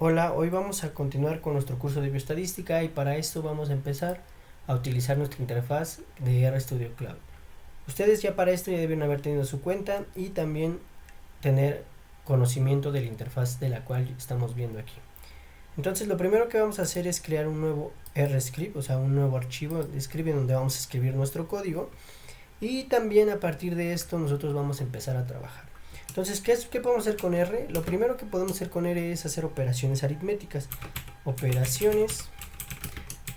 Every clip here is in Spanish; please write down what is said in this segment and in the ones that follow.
Hola, hoy vamos a continuar con nuestro curso de bioestadística y para esto vamos a empezar a utilizar nuestra interfaz de RStudio Cloud. Ustedes ya para esto ya deben haber tenido su cuenta y también tener conocimiento de la interfaz de la cual estamos viendo aquí. Entonces lo primero que vamos a hacer es crear un nuevo RScript, o sea un nuevo archivo de script en donde vamos a escribir nuestro código y también a partir de esto nosotros vamos a empezar a trabajar. Entonces, ¿qué podemos hacer con R? Lo primero que podemos hacer con R es hacer operaciones aritméticas. Operaciones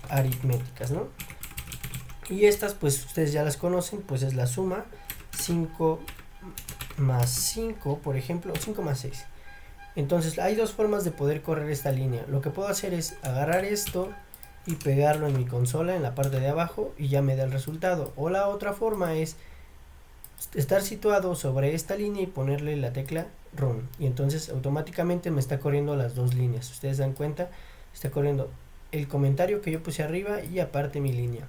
aritméticas, ¿no? Y estas, pues ustedes ya las conocen, pues es la suma 5 más 5, por ejemplo, o 5 más 6. Entonces, hay dos formas de poder correr esta línea. Lo que puedo hacer es agarrar esto y pegarlo en mi consola, en la parte de abajo, y ya me da el resultado. O la otra forma es estar situado sobre esta línea y ponerle la tecla run y entonces automáticamente me está corriendo las dos líneas. Ustedes dan cuenta, está corriendo el comentario que yo puse arriba y aparte mi línea.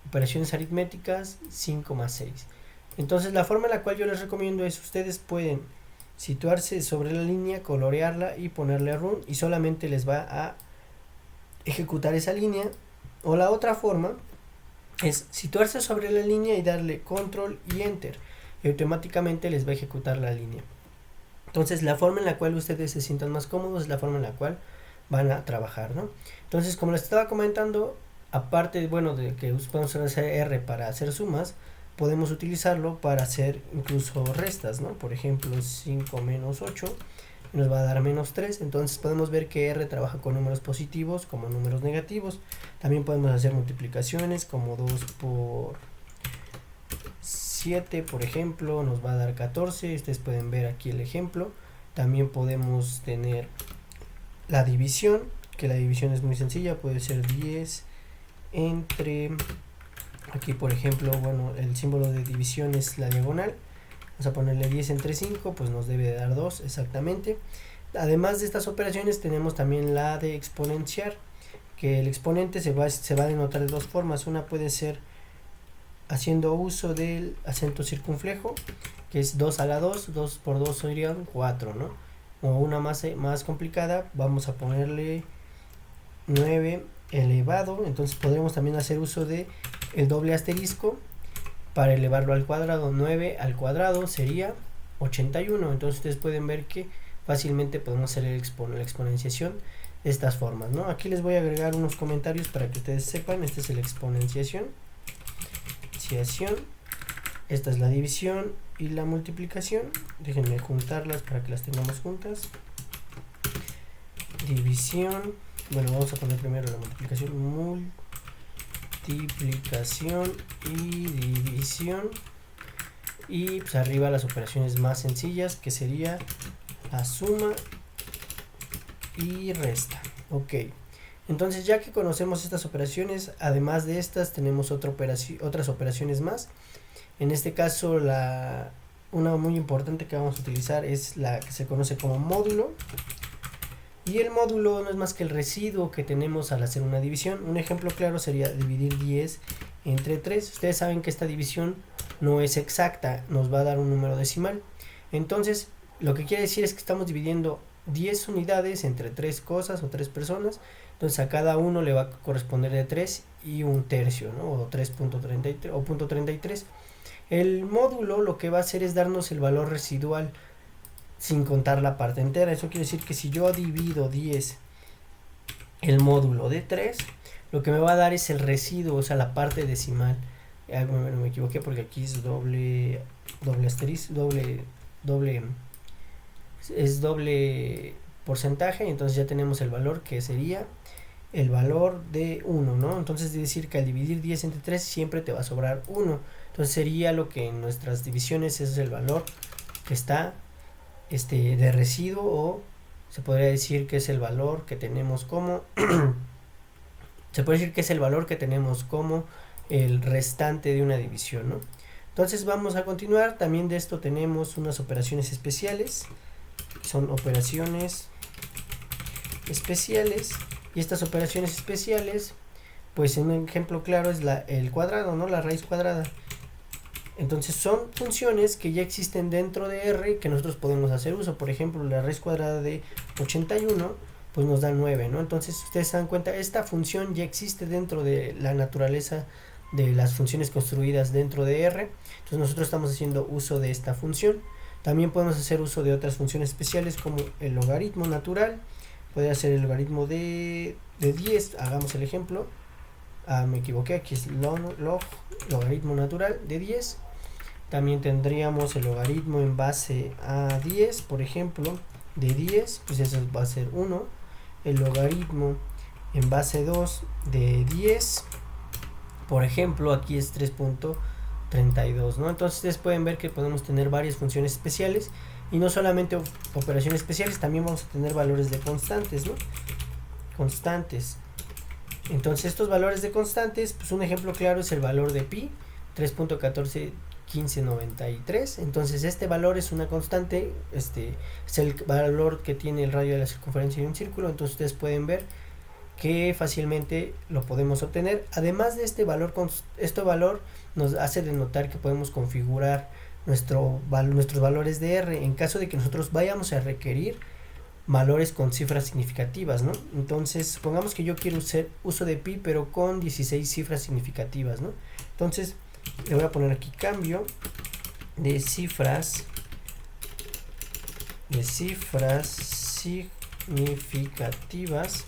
Operaciones aritméticas 5 más 6. Entonces la forma en la cual yo les recomiendo es ustedes pueden situarse sobre la línea, colorearla y ponerle run y solamente les va a ejecutar esa línea. O la otra forma es situarse sobre la línea y darle control y enter y automáticamente les va a ejecutar la línea. Entonces la forma en la cual ustedes se sientan más cómodos es la forma en la cual van a trabajar, ¿no? Entonces, como les estaba comentando, aparte de que podemos hacer R para hacer sumas, podemos utilizarlo para hacer incluso restas, ¿no? Por ejemplo, 5 menos 8 nos va a dar menos 3, entonces podemos ver que R trabaja con números positivos como números negativos. También podemos hacer multiplicaciones como 2 por 7, por ejemplo, nos va a dar 14, ustedes pueden ver aquí el ejemplo. También podemos tener la división, que la división es muy sencilla, puede ser 10 entre, aquí por ejemplo, bueno, el símbolo de división es la diagonal, vamos a ponerle 10 entre 5, pues nos debe de dar 2 exactamente. Además de estas operaciones tenemos también la de exponenciar, que el exponente se va a denotar de dos formas. Una puede ser haciendo uso del acento circunflejo, que es 2 a la 2, 2 por 2 serían 4, ¿no? O una más complicada, vamos a ponerle 9 elevado, entonces podremos también hacer uso de el doble asterisco para elevarlo al cuadrado. 9 al cuadrado sería 81, entonces ustedes pueden ver que fácilmente podemos hacer la exponenciación de estas formas, ¿no? Aquí les voy a agregar unos comentarios para que ustedes sepan. Este es la exponenciación, esta es la división y la multiplicación. Déjenme juntarlas para que las tengamos juntas. División, bueno, vamos a poner primero la multiplicación y división, y pues arriba las operaciones más sencillas, que sería la suma y resta. Ok, entonces ya que conocemos estas operaciones, además de estas tenemos otras operaciones más. En este caso una muy importante que vamos a utilizar es la que se conoce como módulo. Y el módulo no es más que el residuo que tenemos al hacer una división. Un ejemplo claro sería dividir 10 entre 3. Ustedes saben que esta división no es exacta, nos va a dar un número decimal. Entonces, lo que quiere decir es que estamos dividiendo 10 unidades entre 3 cosas o 3 personas. Entonces, a cada uno le va a corresponder de 3 y un tercio, ¿no? O 3.33 o 0.33. El módulo lo que va a hacer es darnos el valor residual sin contar la parte entera. Eso quiere decir que si yo divido 10 el módulo de 3, lo que me va a dar es el residuo, o sea, la parte decimal. No me equivoqué porque aquí es doble asterisco, es doble porcentaje, entonces ya tenemos el valor que sería el valor de 1, ¿no? Entonces es decir que al dividir 10 entre 3 siempre te va a sobrar 1. Entonces sería lo que en nuestras divisiones es el valor que está de residuo, o se podría decir que es el valor que tenemos como se puede decir que es el valor que tenemos como el restante de una división, ¿no? Entonces vamos a continuar. También de esto tenemos unas operaciones especiales, son operaciones especiales, y estas operaciones especiales, pues en un ejemplo claro es el cuadrado, ¿no? La raíz cuadrada. Entonces son funciones que ya existen dentro de R que nosotros podemos hacer uso. Por ejemplo, la raíz cuadrada de 81 pues nos da 9, ¿no? Entonces ustedes se dan cuenta, esta función ya existe dentro de la naturaleza de las funciones construidas dentro de R. Entonces nosotros estamos haciendo uso de esta función. También podemos hacer uso de otras funciones especiales como el logaritmo natural. Podría ser el logaritmo de 10, hagamos el ejemplo. Me equivoqué, aquí es logaritmo natural de 10. También tendríamos el logaritmo en base a 10, por ejemplo, de 10, pues eso va a ser 1. El logaritmo en base 2 de 10, por ejemplo, aquí es 3.32, ¿no? Entonces ustedes pueden ver que podemos tener varias funciones especiales y no solamente operaciones especiales, también vamos a tener valores de constantes, ¿no? Constantes. Entonces estos valores de constantes, pues un ejemplo claro es el valor de pi, 3.141593. Entonces este valor es una constante, es el valor que tiene el radio de la circunferencia de un círculo. Entonces ustedes pueden ver que fácilmente lo podemos obtener. Además de este valor nos hace denotar que podemos configurar nuestros valores de R en caso de que nosotros vayamos a requerir valores con cifras significativas, ¿no? Entonces supongamos que yo quiero hacer uso de pi pero con 16 cifras significativas, ¿no? Entonces le voy a poner aquí cambio de cifras significativas.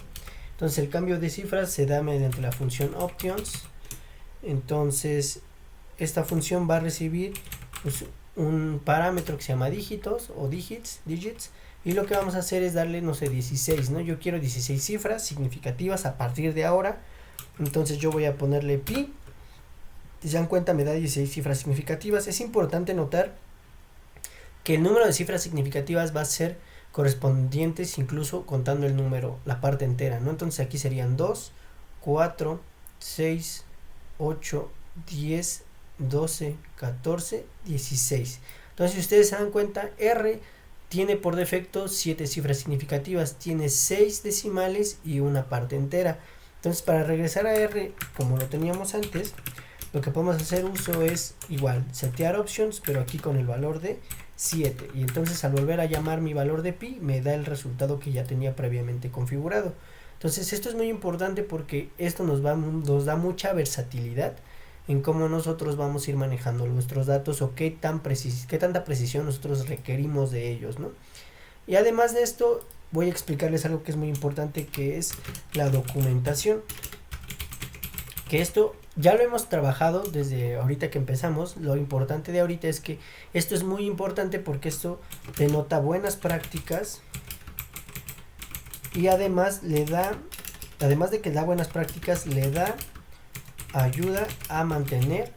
Entonces el cambio de cifras se da mediante la función options. Entonces esta función va a recibir pues, un parámetro que se llama dígitos o digits, y lo que vamos a hacer es darle, no sé, 16, ¿no? Yo quiero 16 cifras significativas a partir de ahora. Entonces yo voy a ponerle pi. Si se dan cuenta, me da 16 cifras significativas. Es importante notar que el número de cifras significativas va a ser correspondientes incluso contando el número, la parte entera, ¿no? Entonces aquí serían 2, 4, 6, 8, 10, 12, 14, 16. Entonces si ustedes se dan cuenta, R tiene por defecto 7 cifras significativas, tiene 6 decimales y una parte entera. Entonces para regresar a R como lo teníamos antes, lo que podemos hacer uso es igual, setear options, pero aquí con el valor de 7. Y entonces al volver a llamar mi valor de pi, me da el resultado que ya tenía previamente configurado. Entonces esto es muy importante porque esto nos da mucha versatilidad en cómo nosotros vamos a ir manejando nuestros datos o qué tanta precisión nosotros requerimos de ellos, ¿no? Y además de esto, voy a explicarles algo que es muy importante, que es la documentación. Que esto ya lo hemos trabajado desde ahorita que empezamos. Lo importante de ahorita es que esto es muy importante porque esto denota buenas prácticas y además además de que da buenas prácticas, le da ayuda a mantener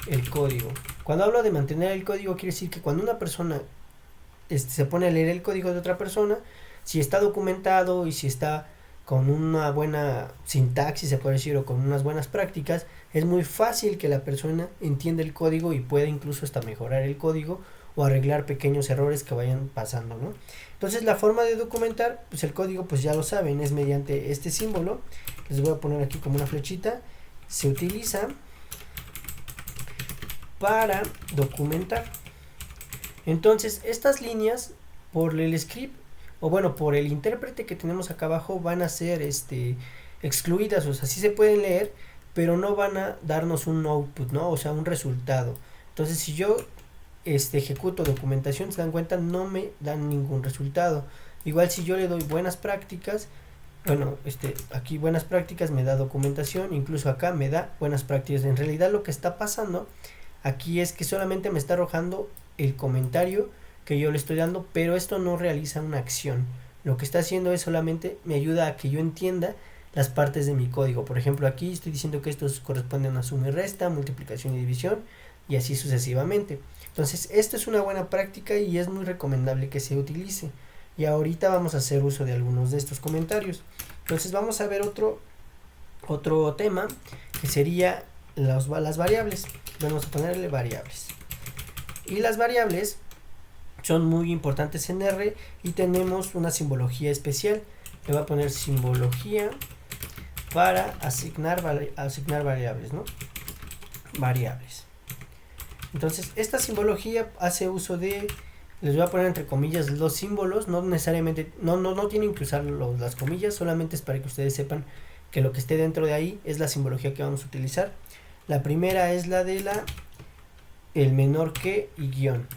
el código. Cuando hablo de mantener el código, quiere decir que cuando una persona se pone a leer el código de otra persona, si está documentado y si está con una buena sintaxis, se puede decir, o con unas buenas prácticas, es muy fácil que la persona entienda el código y pueda incluso hasta mejorar el código o arreglar pequeños errores que vayan pasando, ¿no? Entonces la forma de documentar, pues el código, pues ya lo saben, es mediante este símbolo. Les voy a poner aquí como una flechita. Se utiliza para documentar. Entonces estas líneas por el script, o bueno, por el intérprete que tenemos acá abajo, van a ser excluidas, o sea, sí se pueden leer, pero no van a darnos un output, ¿no? O sea, un resultado. Entonces si yo ejecuto documentación, se dan cuenta, no me dan ningún resultado. Igual si yo le doy buenas prácticas, bueno, aquí buenas prácticas me da documentación, incluso acá me da buenas prácticas. En realidad lo que está pasando aquí es que solamente me está arrojando el comentario que yo le estoy dando, pero esto no realiza una acción. Lo que está haciendo es solamente me ayuda a que yo entienda las partes de mi código. Por ejemplo, aquí estoy diciendo que estos corresponden a suma y resta, multiplicación y división, y así sucesivamente. Entonces esto es una buena práctica y es muy recomendable que se utilice. Y ahorita vamos a hacer uso de algunos de estos comentarios. Entonces vamos a ver otro tema, que sería las variables. Vamos a ponerle variables. Y las variables son muy importantes en R y tenemos una simbología especial. Le voy a poner simbología para asignar variables, ¿no? Variables. Entonces esta simbología hace uso de les voy a poner entre comillas los símbolos, no necesariamente, no tienen que usar las comillas, solamente es para que ustedes sepan que lo que esté dentro de ahí es la simbología que vamos a utilizar. La primera es la de el menor que y guión.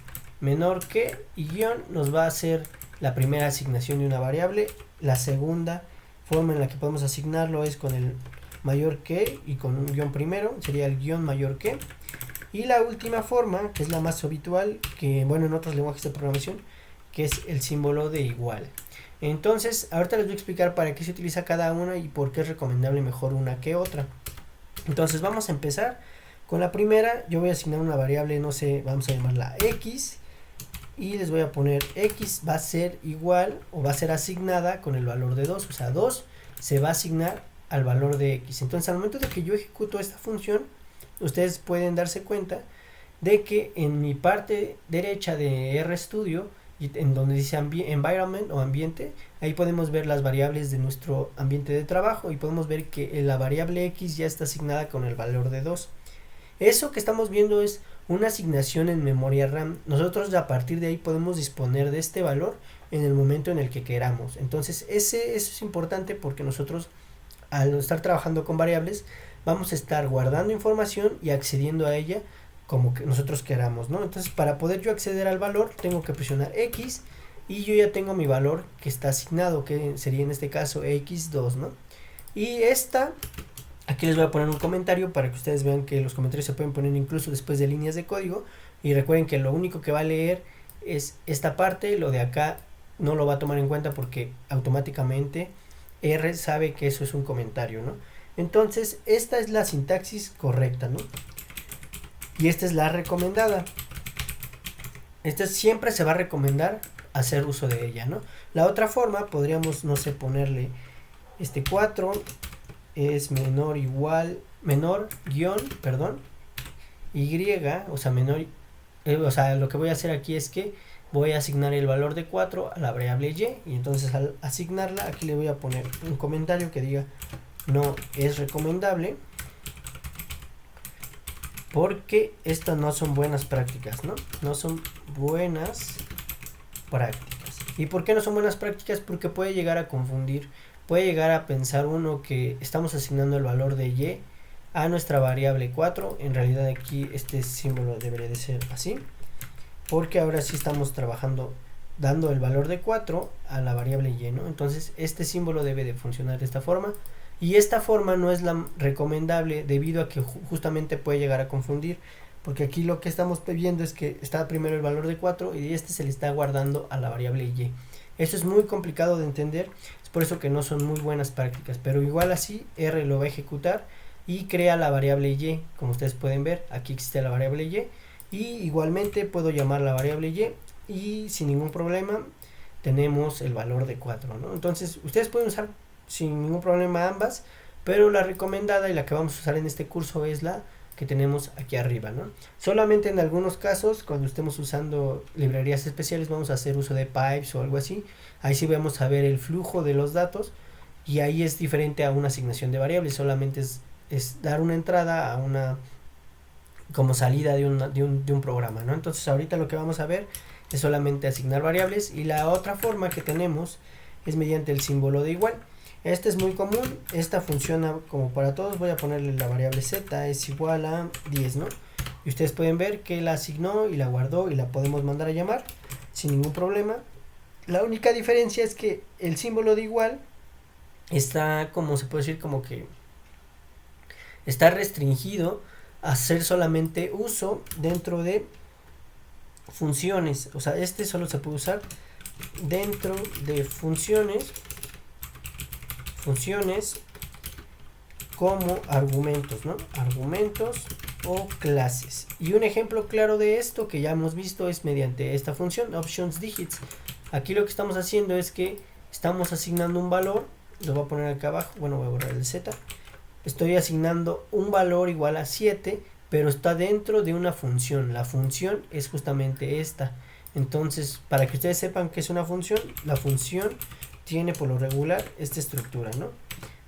Menor que y guión nos va a hacer la primera asignación de una variable. La segunda forma en la que podemos asignarlo es con el mayor que y con un guión primero, sería el guión mayor que. Y la última forma, que es la más habitual, que bueno, en otros lenguajes de programación, que es el símbolo de igual. Entonces, ahorita les voy a explicar para qué se utiliza cada una y por qué es recomendable mejor una que otra. Entonces, vamos a empezar con la primera. Yo voy a asignar una variable, no sé, vamos a llamarla x, y les voy a poner x va a ser igual o va a ser asignada con el valor de 2, o sea, 2 se va a asignar al valor de x. Entonces, al momento de que yo ejecuto esta función, ustedes pueden darse cuenta de que en mi parte derecha de RStudio, en donde dice environment o ambiente, ahí podemos ver las variables de nuestro ambiente de trabajo y podemos ver que la variable x ya está asignada con el valor de 2. Eso que estamos viendo es una asignación en memoria RAM. Nosotros a partir de ahí podemos disponer de este valor en el momento en el que queramos. Entonces eso es importante porque nosotros, al estar trabajando con variables, vamos a estar guardando información y accediendo a ella como que nosotros queramos, ¿no? Entonces, para poder yo acceder al valor, tengo que presionar X y yo ya tengo mi valor que está asignado, que sería en este caso X2, ¿no? Y aquí les voy a poner un comentario para que ustedes vean que los comentarios se pueden poner incluso después de líneas de código, y recuerden que lo único que va a leer es esta parte, lo de acá no lo va a tomar en cuenta porque automáticamente R sabe que eso es un comentario, ¿no? Entonces, esta es la sintaxis correcta, ¿no? Y esta es la recomendada. Esta siempre se va a recomendar hacer uso de ella, ¿no? La otra forma, podríamos, no sé, ponerle 4 es menor guión, y, o sea, lo que voy a hacer aquí es que voy a asignar el valor de 4 a la variable y entonces al asignarla, aquí le voy a poner un comentario que diga no es recomendable porque estas no son buenas prácticas, ¿no? No son buenas prácticas. ¿Y por qué no son buenas prácticas? Porque puede llegar a confundir, puede llegar a pensar uno que estamos asignando el valor de y a nuestra variable 4. En realidad aquí este símbolo debería de ser así, porque ahora sí estamos trabajando dando el valor de 4 a la variable y, ¿no? Entonces este símbolo debe de funcionar de esta forma. Y esta forma no es la recomendable debido a que justamente puede llegar a confundir, porque aquí lo que estamos viendo es que está primero el valor de 4 y este se le está guardando a la variable y. Eso es muy complicado de entender, es por eso que no son muy buenas prácticas, pero igual así R lo va a ejecutar y crea la variable y, como ustedes pueden ver, aquí existe la variable y igualmente puedo llamar la variable y sin ningún problema tenemos el valor de 4, ¿no? Entonces ustedes pueden usar sin ningún problema ambas, pero la recomendada y la que vamos a usar en este curso es la que tenemos aquí arriba, ¿no? Solamente en algunos casos, cuando estemos usando librerías especiales, vamos a hacer uso de pipes o algo así. Ahí sí vamos a ver el flujo de los datos y ahí es diferente a una asignación de variables, solamente es dar una entrada a una como salida de un programa, ¿no? Entonces ahorita lo que vamos a ver es solamente asignar variables, y la otra forma que tenemos es mediante el símbolo de igual. Este es muy común, esta funciona como para todos. Voy a ponerle la variable z es igual a 10, ¿no? Y ustedes pueden ver que la asignó y la guardó y la podemos mandar a llamar sin ningún problema. La única diferencia es que el símbolo de igual está, como se puede decir, como que está restringido a hacer solamente uso dentro de funciones. O sea, este solo se puede usar dentro de funciones como argumentos, ¿no? Argumentos o clases. Y un ejemplo claro de esto que ya hemos visto es mediante esta función optionsDigits. Aquí lo que estamos haciendo es que estamos asignando un valor, lo voy a poner acá abajo, bueno, voy a borrar el z. Estoy asignando un valor igual a 7, pero está dentro de una función. La función es justamente esta. Entonces, para que ustedes sepan que es una función, la función tiene por lo regular esta estructura, ¿no?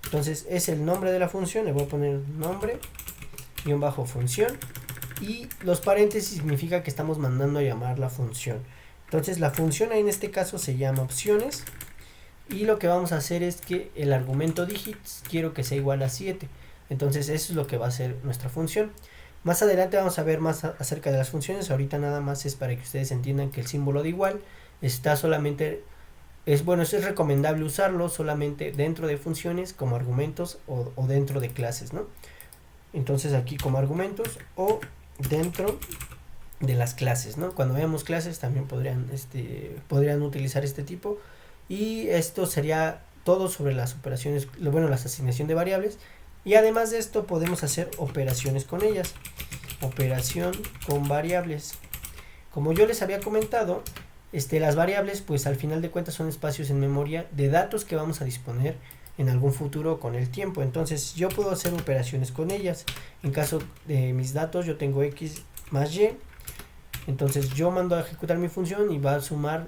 Entonces es el nombre de la función, le voy a poner nombre _función, y los paréntesis significa que estamos mandando a llamar la función. Entonces la función en este caso se llama opciones, y lo que vamos a hacer es que el argumento digits quiero que sea igual a 7. Entonces eso es lo que va a ser nuestra función. Más adelante vamos a ver más acerca de las funciones. Ahorita nada más es para que ustedes entiendan que el símbolo de igual está solamente, es recomendable usarlo solamente dentro de funciones como argumentos o dentro de clases, ¿no? Entonces aquí como argumentos o dentro de las clases, ¿no? Cuando veamos clases también podrían utilizar este tipo, y esto sería todo sobre las operaciones, la asignación de variables, y además de esto podemos hacer operaciones con ellas. Operación con variables. Como yo les había comentado, las variables pues al final de cuentas son espacios en memoria de datos que vamos a disponer en algún futuro con el tiempo. Entonces yo puedo hacer operaciones con ellas. En caso de mis datos yo tengo x más y, entonces yo mando a ejecutar mi función y va a sumar,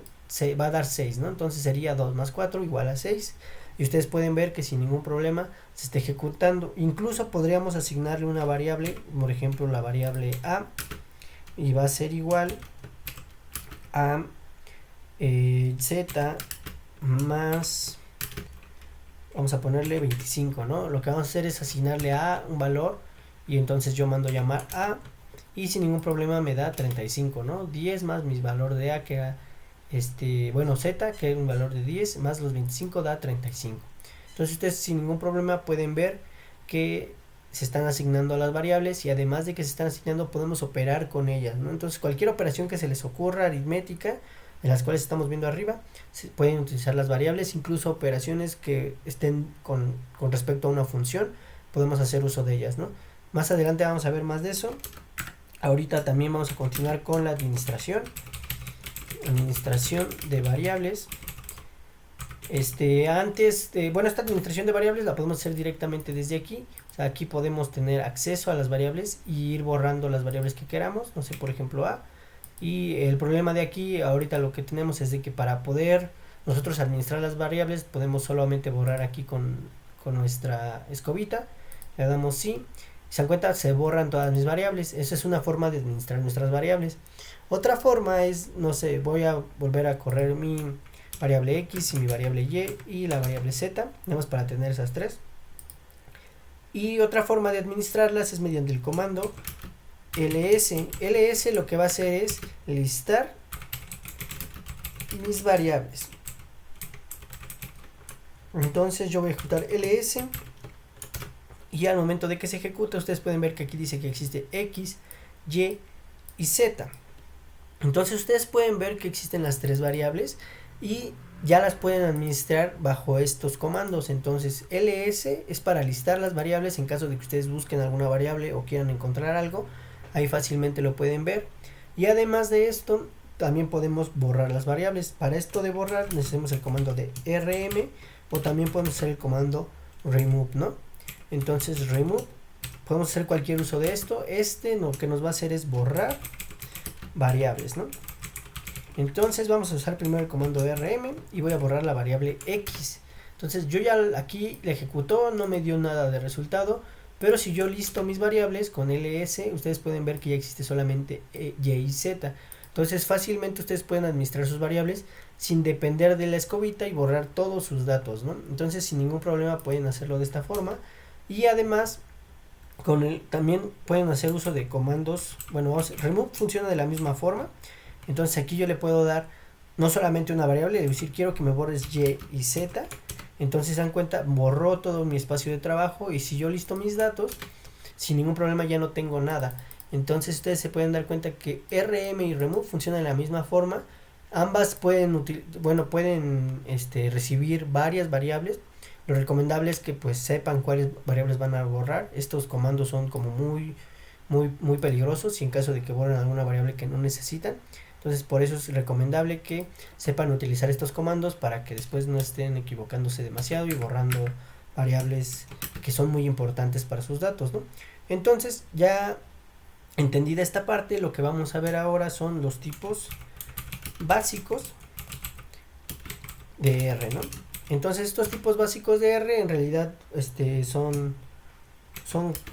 va a dar 6, ¿no? Entonces sería 2 más 4 igual a 6. Y ustedes pueden ver que sin ningún problema se está ejecutando. Incluso podríamos asignarle una variable, por ejemplo la variable a, y va a ser igual a z más, vamos a ponerle 25, ¿no? Lo que vamos a hacer es asignarle a un valor, y entonces yo mando llamar a, y sin ningún problema me da 35, ¿no? 10 más mi valor de a, que era z, que es un valor de 10, más los 25 da 35. Entonces ustedes sin ningún problema pueden ver que se están asignando a las variables, y además de que se están asignando podemos operar con ellas, ¿no? Entonces cualquier operación que se les ocurra aritmética, de las cuales estamos viendo arriba, se pueden utilizar las variables. Incluso operaciones que estén con respecto a una función, podemos hacer uso de ellas, ¿no? Más adelante vamos a ver más de eso. Ahorita también vamos a continuar con la administración de variables. Esta administración de variables la podemos hacer directamente desde aquí. O sea, aquí podemos tener acceso a las variables y ir borrando las variables que queramos, no sé, por ejemplo a. Y el problema de aquí ahorita lo que tenemos es de que para poder nosotros administrar las variables podemos solamente borrar aquí con nuestra escobita. Le damos sí, se dan cuenta, se borran todas mis variables. Esa es una forma de administrar nuestras variables. Otra forma es, no sé, voy a volver a correr mi variable x y mi variable y la variable z, nada más para tener esas tres. Y otra forma de administrarlas es mediante el comando ls. Ls lo que va a hacer es listar mis variables. Entonces yo voy a ejecutar ls, y al momento de que se ejecuta ustedes pueden ver que aquí dice que existe x, y y z. Entonces ustedes pueden ver que existen las tres variables y ya las pueden administrar bajo estos comandos. Entonces ls es para listar las variables en caso de que ustedes busquen alguna variable o quieran encontrar algo, ahí fácilmente lo pueden ver. Y además de esto también podemos borrar las variables. Para esto de borrar necesitamos el comando de rm, o también podemos hacer el comando remove, ¿no? Entonces remove, podemos hacer cualquier uso de esto. Lo que nos va a hacer es borrar variables, ¿no? Entonces vamos a usar primero el comando rm y voy a borrar la variable x. Entonces yo ya aquí le ejecutó, no me dio nada de resultado, pero si yo listo mis variables con ls, ustedes pueden ver que ya existe solamente y y z. Entonces fácilmente ustedes pueden administrar sus variables sin depender de la escobita y borrar todos sus datos, ¿no? Entonces sin ningún problema pueden hacerlo de esta forma. Y además también pueden hacer uso de comandos. Remove funciona de la misma forma. Entonces aquí yo le puedo dar no solamente una variable, es decir, quiero que me borres y y z. Entonces se dan cuenta, borró todo mi espacio de trabajo, y si yo listo mis datos, sin ningún problema ya no tengo nada. Entonces ustedes se pueden dar cuenta que rm y remove funcionan de la misma forma. Ambas pueden recibir varias variables. Lo recomendable es que pues sepan cuáles variables van a borrar. Estos comandos son como muy peligrosos, y en caso de que borren alguna variable que no necesitan. Entonces por eso es recomendable que sepan utilizar estos comandos para que después no estén equivocándose demasiado y borrando variables que son muy importantes para sus datos, ¿no? Entonces ya entendida esta parte, lo que vamos a ver ahora son los tipos básicos de R, ¿no? Entonces estos tipos básicos de R en realidad son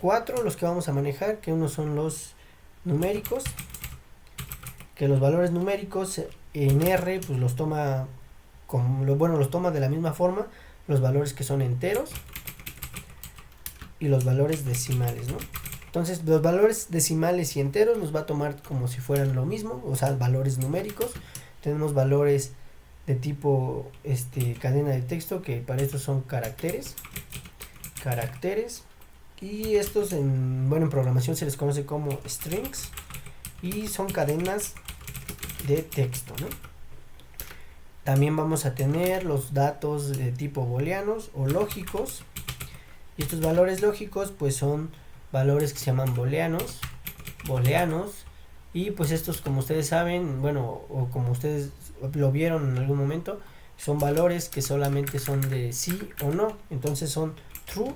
4 los que vamos a manejar, que uno son los numéricos, que los valores numéricos en R pues los toma los toma de la misma forma los valores que son enteros y los valores decimales, ¿no? Entonces los valores decimales y enteros los va a tomar como si fueran lo mismo, o sea, valores numéricos. Tenemos valores de tipo cadena de texto, que para estos son caracteres, y estos en programación se les conoce como strings y son cadenas de texto, ¿no? También vamos a tener los datos de tipo booleanos o lógicos, y estos valores lógicos pues son valores que se llaman booleanos, y pues estos, como ustedes saben, o como ustedes lo vieron en algún momento, son valores que solamente son de sí o no. Entonces son true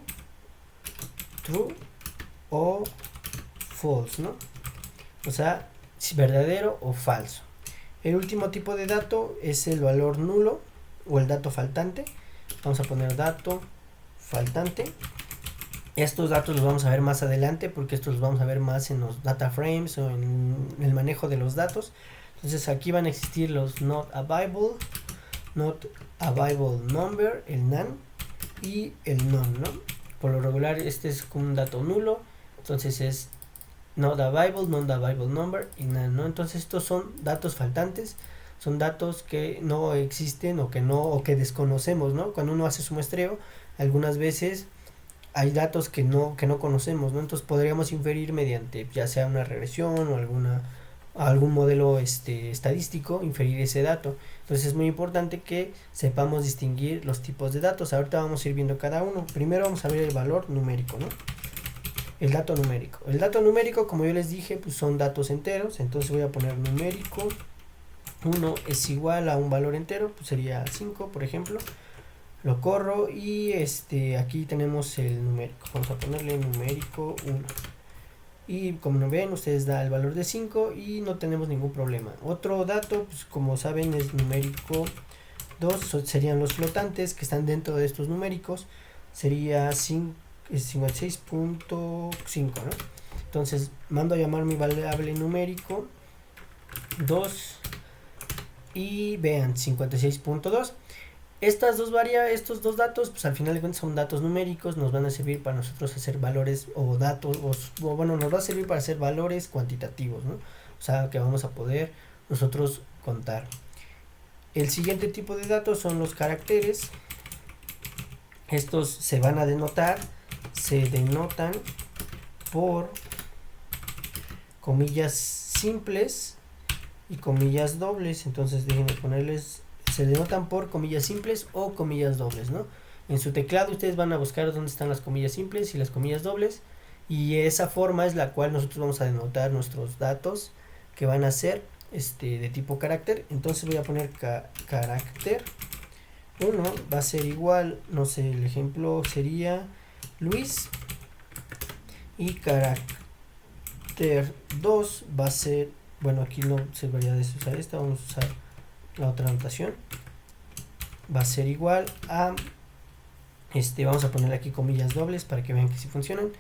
o false, ¿no? O sea, verdadero o falso. El último tipo de dato es el valor nulo o el dato faltante. Vamos a poner dato faltante. Estos datos los vamos a ver más adelante, porque estos los vamos a ver más en los data frames o en el manejo de los datos. Entonces aquí van a existir los not available number, el NaN, y el none, ¿no? Por lo regular este es un dato nulo, entonces es not available number y NaN, ¿no? Entonces estos son datos faltantes, son datos que no existen o que desconocemos, ¿no? Cuando uno hace su muestreo, algunas veces hay datos que no conocemos, ¿no? Entonces podríamos inferir mediante ya sea una regresión o algún modelo estadístico, inferir ese dato. Entonces es muy importante que sepamos distinguir los tipos de datos. Ahorita vamos a ir viendo cada uno. Primero vamos a ver el valor numérico, ¿no? El dato numérico. El dato numérico, como yo les dije, pues son datos enteros. Entonces voy a poner numérico 1 es igual a un valor entero, pues sería 5, por ejemplo. Lo corro y aquí tenemos el numérico. Vamos a ponerle numérico 1. Y como ven, ustedes da el valor de 5 y no tenemos ningún problema. Otro dato, pues como saben, es numérico 2. Serían los flotantes que están dentro de estos numéricos. Sería 56.5, ¿no? Entonces mando a llamar mi variable numérico 2 y vean 56.2. Estos dos datos, pues al final de cuentas son datos numéricos, nos van a servir para nosotros hacer valores o datos, nos va a servir para hacer valores cuantitativos, ¿no? O sea, que vamos a poder nosotros contar. El siguiente tipo de datos son los caracteres. Estos se denotan por comillas simples y comillas dobles. Entonces déjenme ponerles, se denotan por comillas simples o comillas dobles, ¿no? En su teclado ustedes van a buscar dónde están las comillas simples y las comillas dobles, y esa forma es la cual nosotros vamos a denotar nuestros datos que van a ser de tipo carácter. Entonces voy a poner carácter 1 va a ser igual, no sé, el ejemplo sería Luis, y carácter 2 va a ser, aquí no se debería de usar esta, vamos a usar la otra anotación, va a ser igual a vamos a ponerle aquí comillas dobles para que vean que sí funcionan.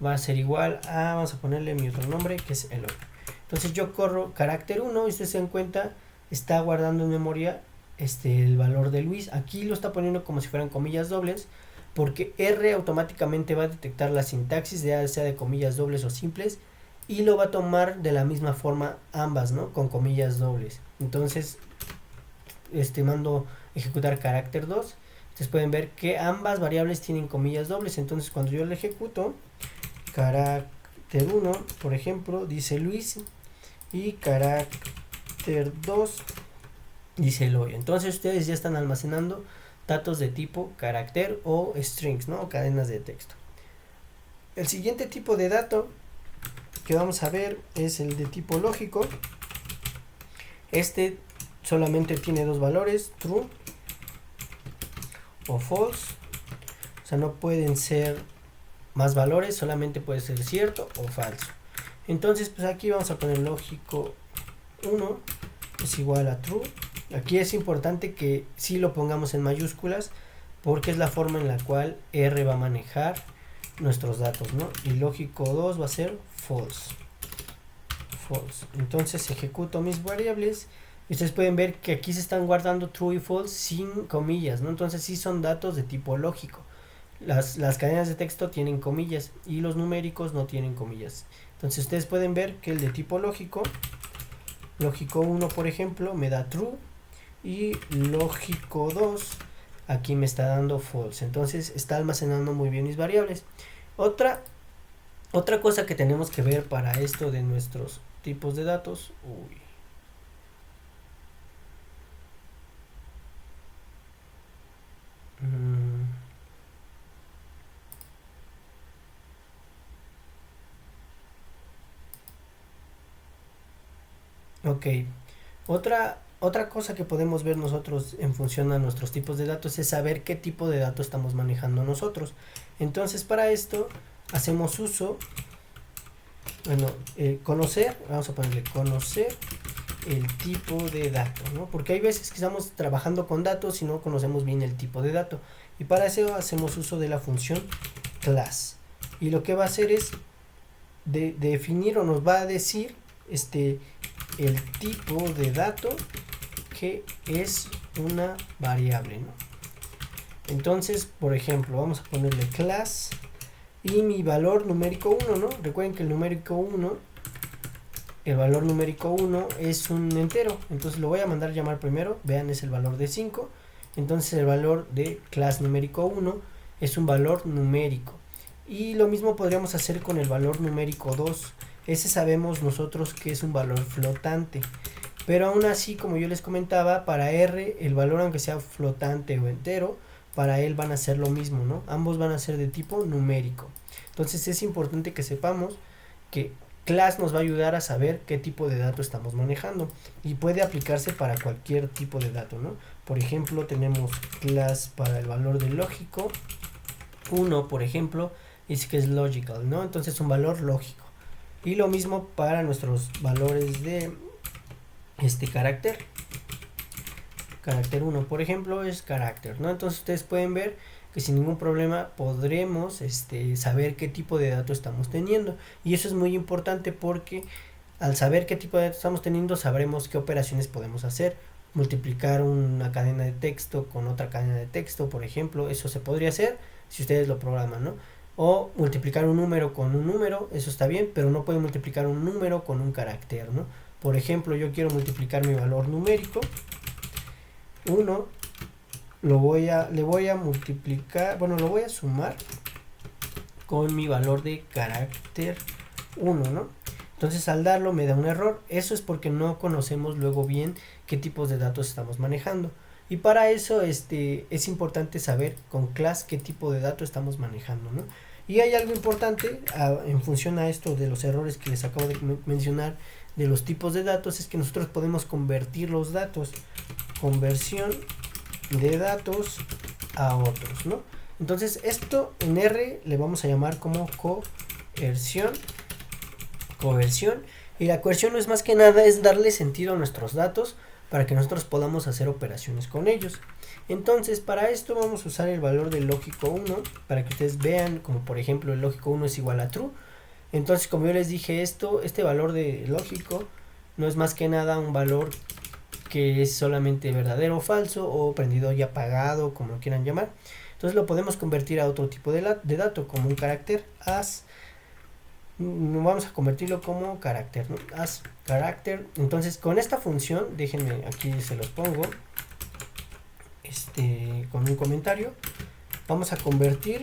Va a ser igual a, vamos a ponerle mi otro nombre que es el otro. Entonces yo corro carácter 1 y ustedes se dan cuenta, está guardando en memoria el valor de Luis. Aquí lo está poniendo como si fueran comillas dobles, porque R automáticamente va a detectar la sintaxis, ya sea de comillas dobles o simples, y lo va a tomar de la misma forma ambas, ¿no? Con comillas dobles. Entonces mando ejecutar carácter 2. Ustedes pueden ver que ambas variables tienen comillas dobles. Entonces cuando yo le ejecuto carácter 1, por ejemplo, dice Luis, y carácter 2 dice Eloy. Entonces ustedes ya están almacenando datos de tipo carácter o strings, ¿no? O cadenas de texto. El siguiente tipo de dato que vamos a ver es el de tipo lógico. Solamente tiene dos valores, true o false. O sea, no pueden ser más valores, solamente puede ser cierto o falso. Entonces, pues aquí vamos a poner lógico 1 es igual a true. Aquí es importante que sí lo pongamos en mayúsculas, porque es la forma en la cual R va a manejar nuestros datos, ¿no? Y lógico 2 va a ser false. Entonces ejecuto mis variables Y ustedes pueden ver que aquí se están guardando true y false sin comillas, ¿no? Entonces sí son datos de tipo lógico. Las cadenas de texto tienen comillas y los numéricos no tienen comillas. Entonces ustedes pueden ver que el de tipo lógico, lógico 1 por ejemplo, me da true, y lógico 2 aquí me está dando false. Entonces está almacenando muy bien mis variables. Otra cosa que tenemos que ver para esto de nuestros tipos de datos. Ok. Otra cosa que podemos ver nosotros en función a nuestros tipos de datos es saber qué tipo de datos estamos manejando nosotros. Entonces para esto hacemos uso, conocer, vamos a ponerle conocer el tipo de dato, ¿no? Porque hay veces que estamos trabajando con datos y no conocemos bien el tipo de dato. Y para eso hacemos uso de la función class. Y lo que va a hacer es definir o nos va a decir el tipo de dato que es una variable, ¿no? Entonces, por ejemplo, vamos a ponerle class y mi valor numérico 1, ¿no? Recuerden que el valor numérico 1 es un entero, entonces lo voy a mandar llamar primero, vean, es el valor de 5, entonces el valor de class numérico 1 es un valor numérico. Y lo mismo podríamos hacer con el valor numérico 2, ese sabemos nosotros que es un valor flotante. Pero aún así, como yo les comentaba, para R, el valor aunque sea flotante o entero, para él van a ser lo mismo, ¿no? Ambos van a ser de tipo numérico. Entonces es importante que sepamos que class nos va a ayudar a saber qué tipo de dato estamos manejando. Y puede aplicarse para cualquier tipo de dato, ¿no? Por ejemplo, tenemos class para el valor de lógico. 1, por ejemplo, es que es logical, ¿no? Entonces un valor lógico. Y lo mismo para nuestros valores de carácter 1 por ejemplo es carácter, ¿no? Entonces ustedes pueden ver que sin ningún problema podremos saber qué tipo de dato estamos teniendo, y eso es muy importante porque al saber qué tipo de dato estamos teniendo sabremos qué operaciones podemos hacer. Multiplicar una cadena de texto con otra cadena de texto, por ejemplo, eso se podría hacer si ustedes lo programan, ¿no? O multiplicar un número con un número, eso está bien, pero no pueden multiplicar un número con un carácter, ¿no? Por ejemplo, yo quiero multiplicar mi valor numérico 1, le voy a multiplicar, bueno, lo voy a sumar con mi valor de carácter 1, ¿no? Entonces al darlo me da un error. Eso es porque no conocemos luego bien qué tipos de datos estamos manejando. Y para eso es importante saber con class qué tipo de dato estamos manejando, ¿no? Y hay algo importante en función a esto de los errores que les acabo de mencionar de los tipos de datos, es que nosotros podemos convertir los datos, conversión de datos a otros, ¿no? Entonces esto en R le vamos a llamar como coerción, y la coerción no es más que nada, es darle sentido a nuestros datos para que nosotros podamos hacer operaciones con ellos. Entonces para esto vamos a usar el valor del lógico 1 para que ustedes vean, como por ejemplo el lógico 1 es igual a true. Entonces, como yo les dije, este valor de lógico no es más que nada un valor que es solamente verdadero o falso, o prendido y apagado, como lo quieran llamar. Entonces lo podemos convertir a otro tipo de dato, como un carácter, vamos a convertirlo como carácter, ¿no? As carácter. Entonces con esta función, déjenme aquí se los pongo, con un comentario, vamos a convertir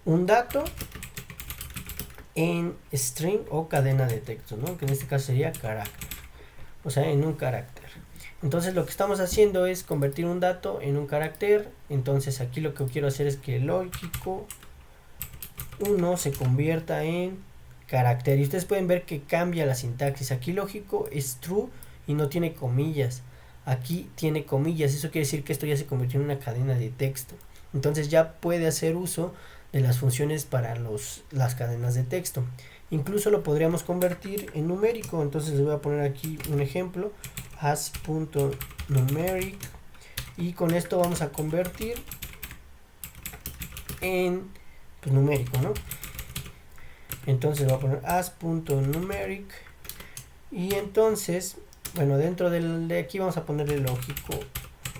un dato en string o cadena de texto, ¿no? Que en este caso sería carácter, o sea, en un carácter. Entonces lo que estamos haciendo es convertir un dato en un carácter. Entonces aquí lo que quiero hacer es que el lógico 1 se convierta en carácter, y ustedes pueden ver que cambia la sintaxis. Aquí lógico es true y no tiene comillas, aquí tiene comillas, eso quiere decir que esto ya se convirtió en una cadena de texto. Entonces ya puede hacer uso de las funciones para las cadenas de texto. Incluso lo podríamos convertir en numérico. Entonces les voy a poner aquí un ejemplo, as.numeric, y con esto vamos a convertir en numérico, ¿no? Entonces voy a poner as.numeric, y entonces bueno, dentro de aquí vamos a ponerle lógico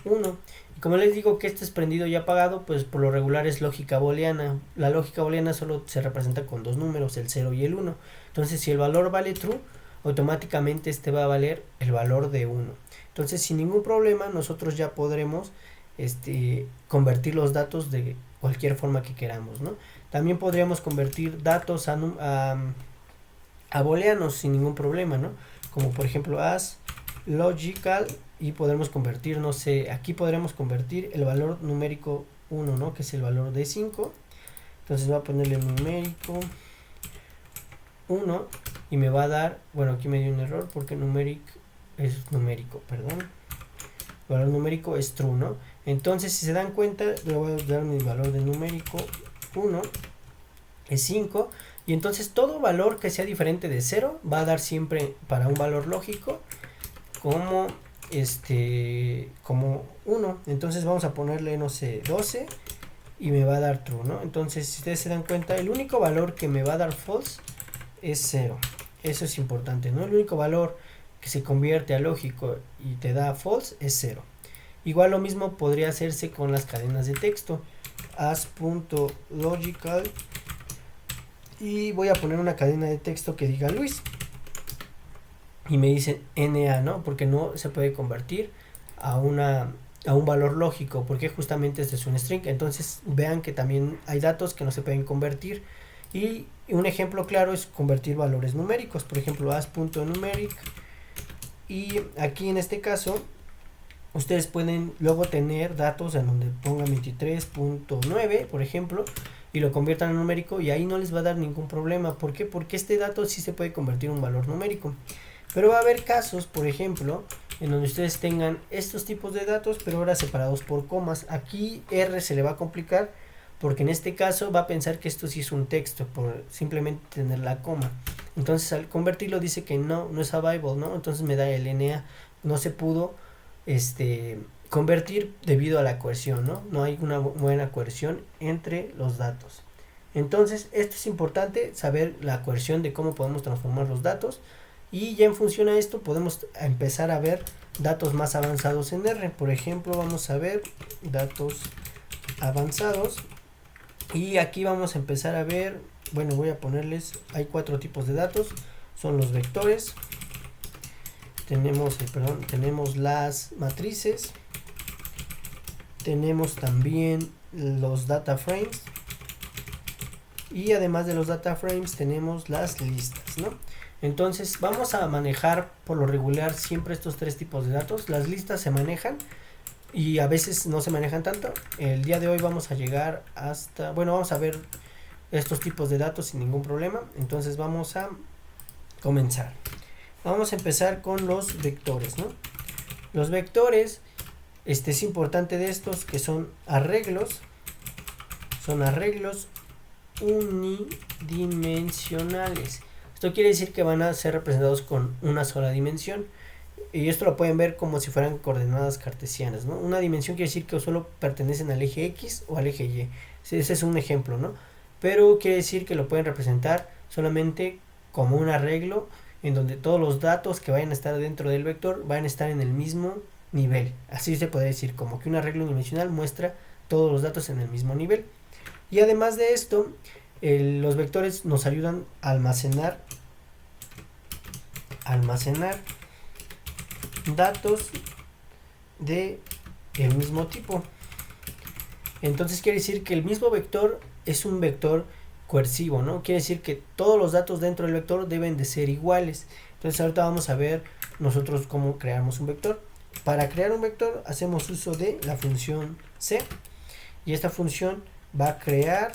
1. Y como les digo que este es prendido y apagado, pues por lo regular es lógica booleana. La lógica booleana solo se representa con dos números, el 0 y el 1. Entonces si el valor vale true, automáticamente este va a valer el valor de 1. Entonces sin ningún problema nosotros ya podremos convertir los datos de cualquier forma que queramos, ¿no? También podríamos convertir datos a booleanos sin ningún problema, ¿no? Como por ejemplo as logical, y podremos convertir, no sé, aquí podremos convertir el valor numérico 1, ¿no? Que es el valor de 5. Entonces voy a ponerle numérico 1 y me va a dar, bueno, aquí me dio un error porque numeric es numérico, perdón. El valor numérico es true, ¿no? Entonces si se dan cuenta, le voy a dar mi valor de numérico 1 es 5, y entonces todo valor que sea diferente de 0 va a dar siempre para un valor lógico como como 1. Entonces vamos a ponerle, no sé, 12 y me va a dar true, ¿no? Entonces si ustedes se dan cuenta, el único valor que me va a dar false es 0. Eso es importante, ¿no? El único valor que se convierte a lógico y te da false es 0. Igual lo mismo podría hacerse con las cadenas de texto. As.logical, y voy a poner una cadena de texto que diga Luis y me dice NA, ¿no? Porque no se puede convertir a un valor lógico, porque justamente este es un string. Entonces vean que también hay datos que no se pueden convertir, y un ejemplo claro es convertir valores numéricos, por ejemplo as.numeric, y aquí en este caso ustedes pueden luego tener datos en donde pongan 23.9 por ejemplo y lo conviertan en numérico, y ahí no les va a dar ningún problema. ¿Por qué? Porque este dato sí se puede convertir en un valor numérico. Pero va a haber casos, por ejemplo, en donde ustedes tengan estos tipos de datos, pero ahora separados por comas. Aquí R se le va a complicar, porque en este caso va a pensar que esto sí es un texto, por simplemente tener la coma. Entonces al convertirlo dice que no es available, ¿no? Entonces me da el NA. No se pudo convertir debido a la coerción, ¿no? No hay una buena coerción entre los datos. Entonces esto es importante, saber la coerción de cómo podemos transformar los datos, y ya en función a esto podemos empezar a ver datos más avanzados en R. Por ejemplo, vamos a ver datos avanzados, y aquí vamos a empezar a ver, bueno, voy a ponerles, hay 4 tipos de datos, son los vectores, tenemos las matrices, tenemos también los data frames, y además de los data frames tenemos las listas, ¿no? Entonces vamos a manejar por lo regular siempre estos 3 tipos de datos. Las listas se manejan y a veces no se manejan tanto. El día de hoy vamos a llegar hasta, bueno, vamos a ver estos tipos de datos sin ningún problema. Entonces vamos a comenzar. Vamos a empezar con los vectores, ¿no? Los vectores, es importante de estos que son arreglos unidimensionales. Esto quiere decir que van a ser representados con una sola dimensión, y esto lo pueden ver como si fueran coordenadas cartesianas, ¿no? Una dimensión quiere decir que solo pertenecen al eje X o al eje Y. Ese es un ejemplo, ¿no? Pero quiere decir que lo pueden representar solamente como un arreglo en donde todos los datos que vayan a estar dentro del vector van a estar en el mismo nivel. Así se puede decir, como que un arreglo unidimensional muestra todos los datos en el mismo nivel. Y además de esto, los vectores nos ayudan a almacenar datos de el mismo tipo. Entonces quiere decir que el mismo vector es un vector coercivo, ¿no? Quiere decir que todos los datos dentro del vector deben de ser iguales. Entonces ahorita vamos a ver nosotros cómo creamos un vector. Para crear un vector hacemos uso de la función C, y esta función va a crear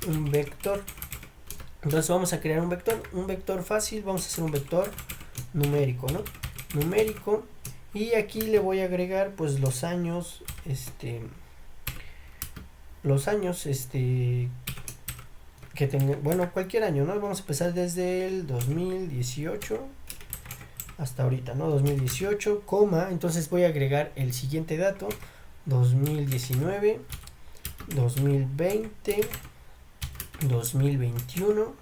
un vector. Entonces vamos a crear un vector fácil, vamos a hacer un vector numérico, ¿no? Numérico, y aquí le voy a agregar pues los años, que tenga, bueno, cualquier año, ¿no? Vamos a empezar desde el 2018 hasta ahorita, ¿no? 2018, coma, entonces voy a agregar el siguiente dato, 2019, 2020, 2021,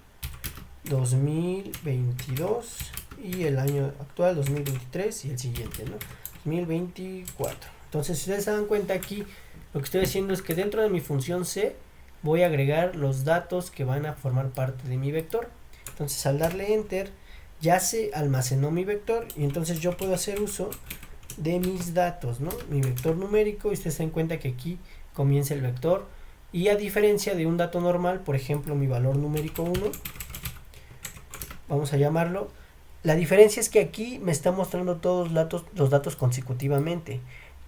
2022 y el año actual 2023 y el siguiente, ¿no? 2024. Entonces, si ustedes se dan cuenta aquí, lo que estoy haciendo es que dentro de mi función C voy a agregar los datos que van a formar parte de mi vector. Entonces, al darle enter ya se almacenó mi vector y entonces yo puedo hacer uso de mis datos, ¿no? Mi vector numérico, y ustedes se dan cuenta que aquí comienza el vector, y a diferencia de un dato normal, por ejemplo mi valor numérico 1, vamos a llamarlo, la diferencia es que aquí me está mostrando todos los datos consecutivamente,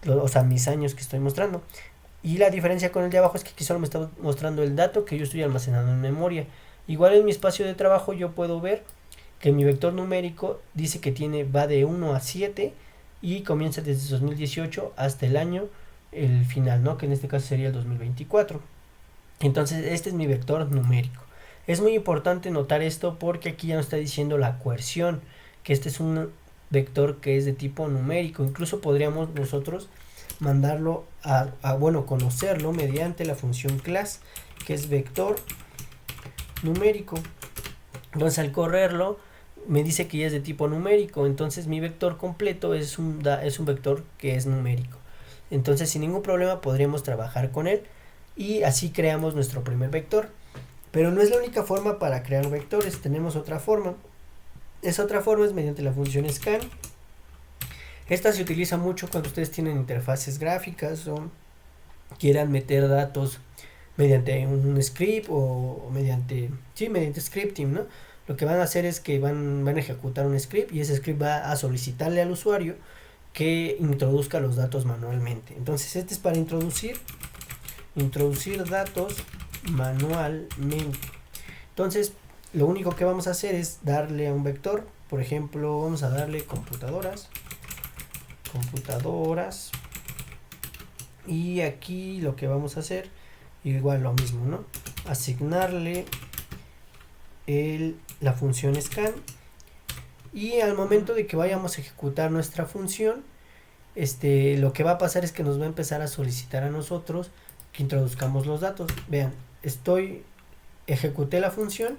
o sea, mis años que estoy mostrando, y la diferencia con el de abajo es que aquí solo me está mostrando el dato que yo estoy almacenando en memoria. Igual en mi espacio de trabajo yo puedo ver que mi vector numérico dice que va de 1 a 7 y comienza desde 2018 hasta el final, ¿no? Que en este caso sería el 2024. Entonces este es mi vector numérico. Es muy importante notar esto porque aquí ya nos está diciendo la coerción, que este es un vector que es de tipo numérico. Incluso podríamos nosotros mandarlo conocerlo mediante la función class, que es vector numérico. Entonces al correrlo me dice que ya es de tipo numérico, entonces mi vector completo es un vector que es numérico. Entonces sin ningún problema podríamos trabajar con él y así creamos nuestro primer vector. Pero no es la única forma para crear vectores, tenemos otra forma. Esa otra forma es mediante la función scan. Esta se utiliza mucho cuando ustedes tienen interfaces gráficas o quieran meter datos mediante un script o mediante scripting, ¿no? Lo que van a hacer es que van a ejecutar un script y ese script va a solicitarle al usuario que introduzca los datos manualmente. Entonces este es para introducir datos manualmente. Entonces lo único que vamos a hacer es darle a un vector, por ejemplo vamos a darle computadoras, y aquí lo que vamos a hacer igual lo mismo, ¿no? Asignarle la función scan, y al momento de que vayamos a ejecutar nuestra función, lo que va a pasar es que nos va a empezar a solicitar a nosotros que introduzcamos los datos. Vean, ejecuté la función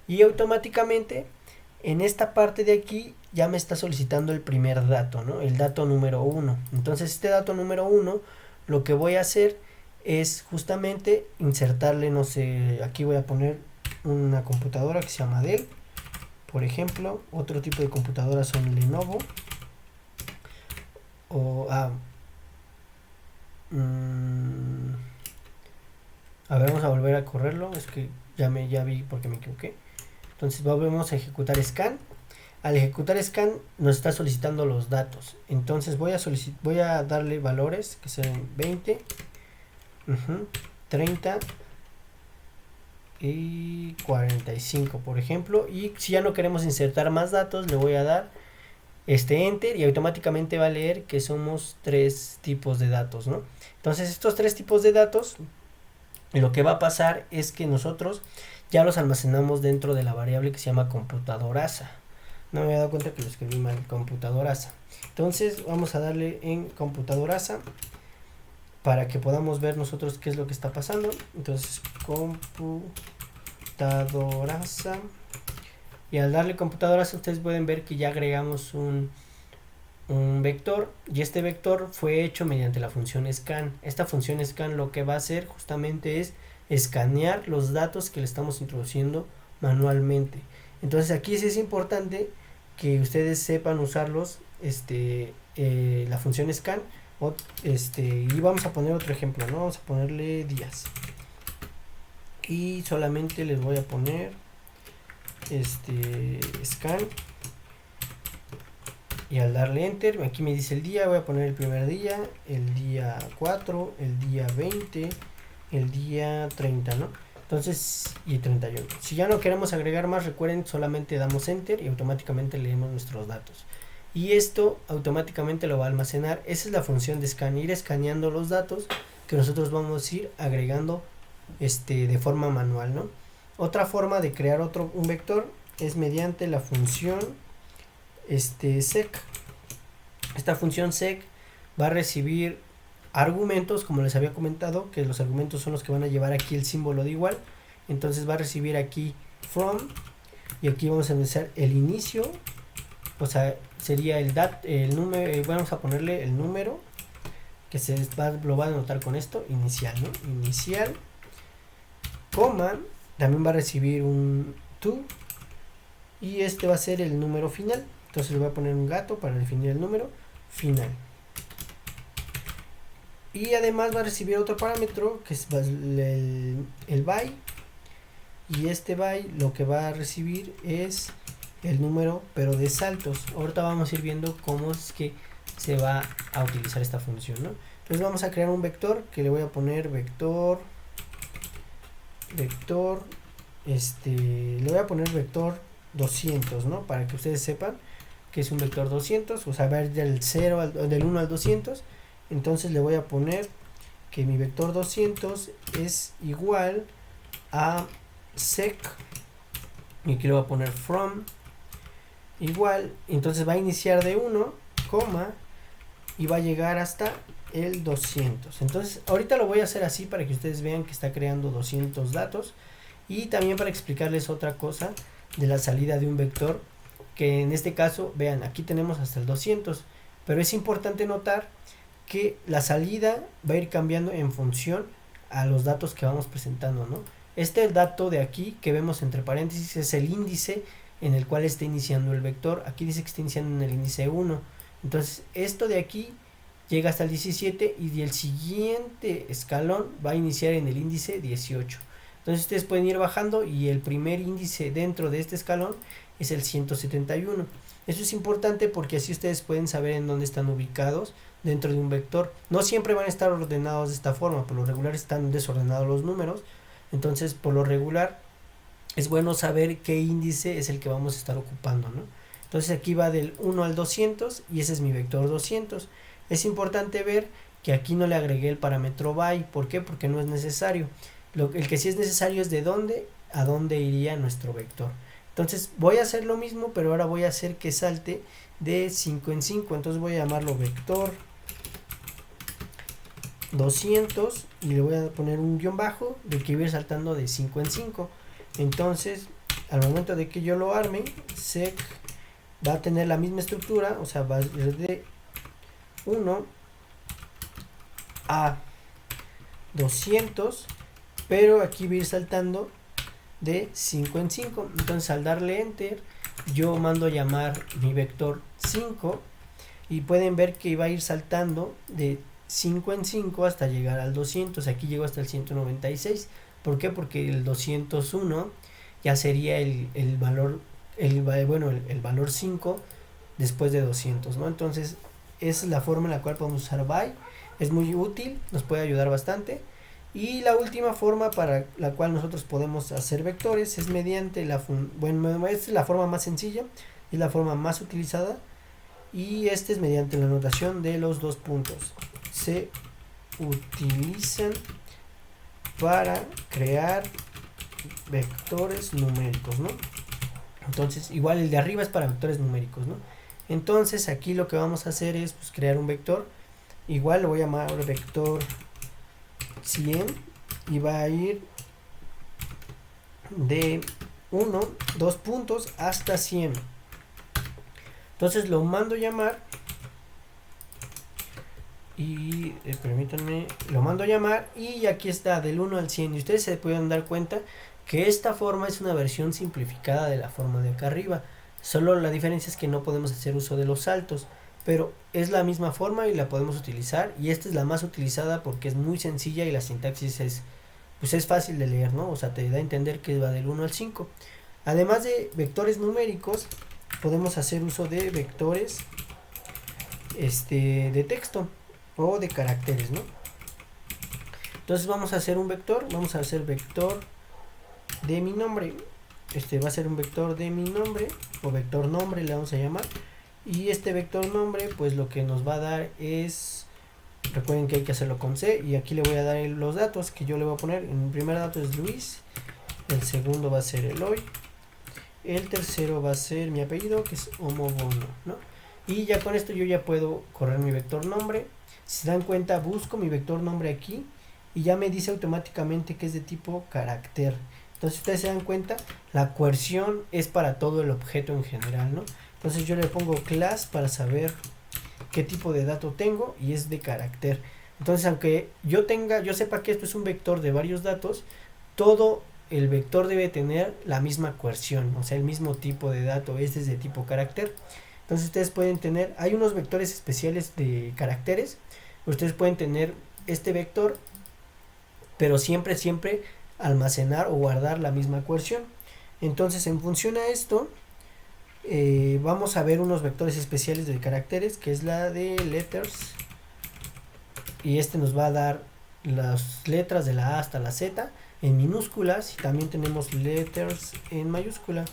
y automáticamente en esta parte de aquí ya me está solicitando el primer dato, ¿no? El dato número 1. Entonces este dato número 1 lo que voy a hacer es justamente insertarle, no sé, aquí voy a poner una computadora que se llama Dell, por ejemplo. Otro tipo de computadoras son Lenovo a ver, vamos a volver a correrlo, es que ya vi porque me equivoqué. Entonces volvemos a ejecutar scan. Al ejecutar scan nos está solicitando los datos, entonces voy a darle valores que sean 20, 30 y 45, por ejemplo. Y si ya no queremos insertar más datos, le voy a dar enter y automáticamente va a leer que somos 3 tipos de datos, ¿no? Entonces estos 3 tipos de datos, lo que va a pasar es que nosotros ya los almacenamos dentro de la variable que se llama computadorasa. No me había dado cuenta que lo escribí mal, computadorasa. Entonces vamos a darle en computadorasa para que podamos ver nosotros qué es lo que está pasando. Entonces computadorasa, y al darle computadorasa ustedes pueden ver que ya agregamos un vector, y este vector fue hecho mediante la función scan. Esta función scan lo que va a hacer justamente es escanear los datos que le estamos introduciendo manualmente. Entonces aquí sí es importante que ustedes sepan usarlos, la función scan, y vamos a poner otro ejemplo, ¿no? Vamos a ponerle días y solamente les voy a poner scan, y al darle enter aquí me dice el día, voy a poner el primer día, el día 4, el día 20, el día 30, ¿no? Entonces, y 31. Si ya no queremos agregar más, recuerden, solamente damos enter y automáticamente leemos nuestros datos. Y esto automáticamente lo va a almacenar. Esa es la función de scan, ir escaneando los datos que nosotros vamos a ir agregando de forma manual, ¿no? Otra forma de crear un vector es mediante la función sec. Esta función sec va a recibir argumentos, como les había comentado, que los argumentos son los que van a llevar aquí el símbolo de igual. Entonces va a recibir aquí from, y aquí vamos a empezar el inicio o sea, sería el número, vamos a ponerle el número que lo va a denotar con esto, inicial, ¿no? Inicial, coma, también va a recibir un to, y este va a ser el número final. Entonces le voy a poner un gato para definir el número final. Y además va a recibir otro parámetro que es el by, y este by lo que va a recibir es el número pero de saltos. Ahorita vamos a ir viendo cómo es que se va a utilizar esta función, ¿no? Entonces vamos a crear un vector que le voy a poner vector, le voy a poner vector 200, ¿no? Para que ustedes sepan que es un vector 200, o sea, va a ir del 1 al 200. Entonces le voy a poner que mi vector 200 es igual a sec, y aquí le voy a poner from igual, entonces va a iniciar de 1, coma, y va a llegar hasta el 200. Entonces ahorita lo voy a hacer así para que ustedes vean que está creando 200 datos, y también para explicarles otra cosa de la salida de un vector, que en este caso, vean, aquí tenemos hasta el 200, pero es importante notar que la salida va a ir cambiando en función a los datos que vamos presentando, ¿no? Este dato de aquí que vemos entre paréntesis es el índice en el cual está iniciando el vector. Aquí dice que está iniciando en el índice 1. Entonces esto de aquí llega hasta el 17 y el siguiente escalón va a iniciar en el índice 18. Entonces ustedes pueden ir bajando y el primer índice dentro de este escalón es el 171. Eso es importante porque así ustedes pueden saber en dónde están ubicados dentro de un vector. No siempre van a estar ordenados de esta forma, por lo regular están desordenados los números. Entonces, por lo regular es bueno saber qué índice es el que vamos a estar ocupando, ¿no? Entonces aquí va del 1 al 200 y ese es mi vector 200. Es importante ver que aquí no le agregué el parámetro by. ¿Por qué? Porque no es necesario. El que sí es necesario es de dónde a dónde iría nuestro vector. Entonces voy a hacer lo mismo, pero ahora voy a hacer que salte de 5 en 5. Entonces voy a llamarlo vector 200 y le voy a poner un guión bajo de que voy a ir saltando de 5 en 5. Entonces al momento de que yo lo arme, sec va a tener la misma estructura, o sea, va a ir de 1 a 200, pero aquí voy a ir saltando de 5 en 5. Entonces al darle enter yo mando a llamar mi vector 5 y pueden ver que va a ir saltando de 5 en 5 hasta llegar al 200. Aquí llego hasta el 196. ¿Por qué? Porque el 201 ya sería el valor, el valor 5 después de 200, ¿no? Entonces esa es la forma en la cual podemos usar by. Es muy útil, nos puede ayudar bastante. Y la última forma para la cual nosotros podemos hacer vectores es mediante esta es la forma más sencilla, es la forma más utilizada, y este es mediante la notación de los dos puntos. Se utilizan para crear vectores numéricos, ¿no? Entonces igual el de arriba es para vectores numéricos, ¿no? Entonces aquí lo que vamos a hacer es pues, crear un vector. Igual lo voy a llamar vector 100 y va a ir de 1, 2 puntos hasta 100. Entonces lo mando a llamar y permítanme, lo mando a llamar y aquí está del 1 al 100, y ustedes se pueden dar cuenta que esta forma es una versión simplificada de la forma de acá arriba. Solo la diferencia es que no podemos hacer uso de los saltos, pero es la misma forma y la podemos utilizar, y esta es la más utilizada porque es muy sencilla y la sintaxis es fácil de leer, ¿no? O sea, te da a entender que va del 1 al 5. Además de vectores numéricos, podemos hacer uso de vectores de texto o de caracteres, ¿no? Entonces vamos a hacer un vector, vamos a hacer vector de mi nombre. Va a ser un vector de mi nombre o vector nombre le vamos a llamar. Y este vector nombre pues lo que nos va a dar es, recuerden que hay que hacerlo con C, y aquí le voy a dar los datos que yo le voy a poner. El primer dato es Luis, el segundo va a ser Eloy, el tercero va a ser mi apellido, que es Omobono, ¿no? Y ya con esto yo ya puedo correr mi vector nombre. Si se dan cuenta, busco mi vector nombre aquí y ya me dice automáticamente que es de tipo carácter. Entonces ustedes se dan cuenta, la coerción es para todo el objeto en general, ¿no? Entonces yo le pongo class para saber qué tipo de dato tengo y es de carácter. Entonces aunque yo sepa que esto es un vector de varios datos, todo el vector debe tener la misma coerción, o sea, el mismo tipo de dato, este es de tipo carácter. Entonces ustedes pueden tener, hay unos vectores especiales de caracteres, ustedes pueden tener este vector, pero siempre almacenar o guardar la misma coerción. Entonces en función a esto, vamos a ver unos vectores especiales de caracteres, que es la de letters, y este nos va a dar las letras de la A hasta la Z en minúsculas, y también tenemos letters en mayúscula,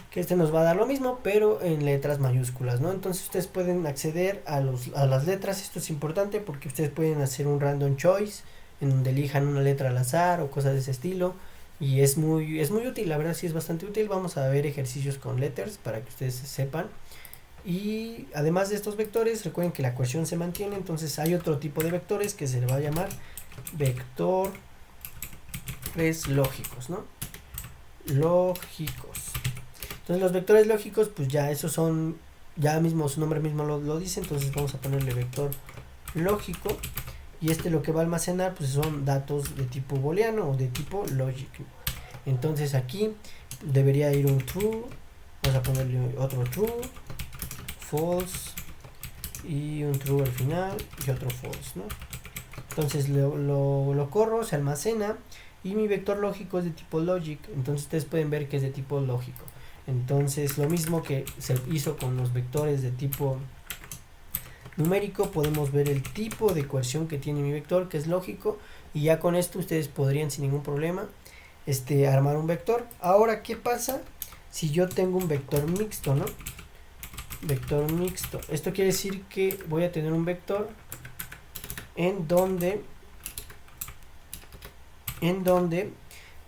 que este nos va a dar lo mismo pero en letras mayúsculas, ¿no? Entonces ustedes pueden acceder a las letras. Esto es importante porque ustedes pueden hacer un random choice en donde elijan una letra al azar o cosas de ese estilo, y es muy útil, la verdad sí es bastante útil. Vamos a ver ejercicios con letters para que ustedes sepan. Y además de estos vectores, recuerden que la coerción se mantiene. Entonces hay otro tipo de vectores que se le va a llamar vectores lógicos, ¿no? Lógicos. Entonces los vectores lógicos, pues ya esos son, ya mismo su nombre mismo lo dice. Entonces vamos a ponerle vector lógico, y lo que va a almacenar pues son datos de tipo booleano o de tipo logic. Entonces aquí debería ir un true, vamos a ponerle otro true, false y un true al final y otro false, ¿no? Entonces lo corro, se almacena, y mi vector lógico es de tipo logic. Entonces ustedes pueden ver que es de tipo lógico. Entonces lo mismo que se hizo con los vectores de tipo numérico, podemos ver el tipo de coerción que tiene mi vector, que es lógico, y ya con esto ustedes podrían sin ningún problema armar un vector. Ahora, ¿qué pasa si yo tengo un vector mixto, no? Vector mixto, esto quiere decir que voy a tener un vector en donde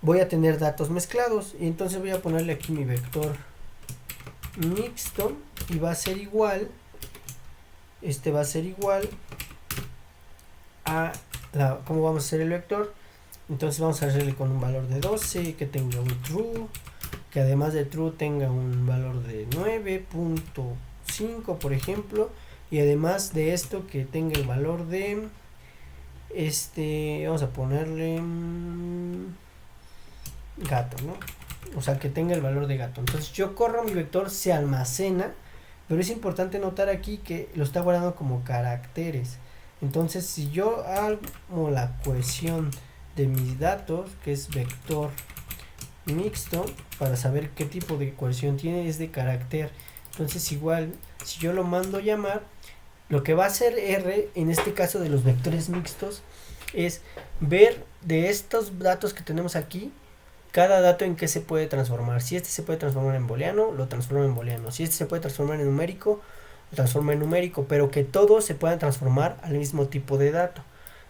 voy a tener datos mezclados, y entonces voy a ponerle aquí mi vector mixto, y va a ser igual, va a ser igual a ¿cómo vamos a hacer el vector? Entonces vamos a hacerle con un valor de 12, que tenga un true, que además de true tenga un valor de 9.5 por ejemplo, y además de esto que tenga el valor de vamos a ponerle gato, ¿no? O sea, que tenga el valor de gato. Entonces yo corro mi vector, se almacena, pero es importante notar aquí que lo está guardando como caracteres. Entonces si yo hago la cohesión de mis datos, que es vector mixto, para saber qué tipo de cohesión tiene, es de carácter. Entonces igual, si yo lo mando llamar, lo que va a hacer R en este caso de los vectores mixtos es ver de estos datos que tenemos aquí, cada dato en qué se puede transformar. Si se puede transformar en booleano, lo transforma en booleano. Si se puede transformar en numérico, lo transforma en numérico, pero que todos se puedan transformar al mismo tipo de dato.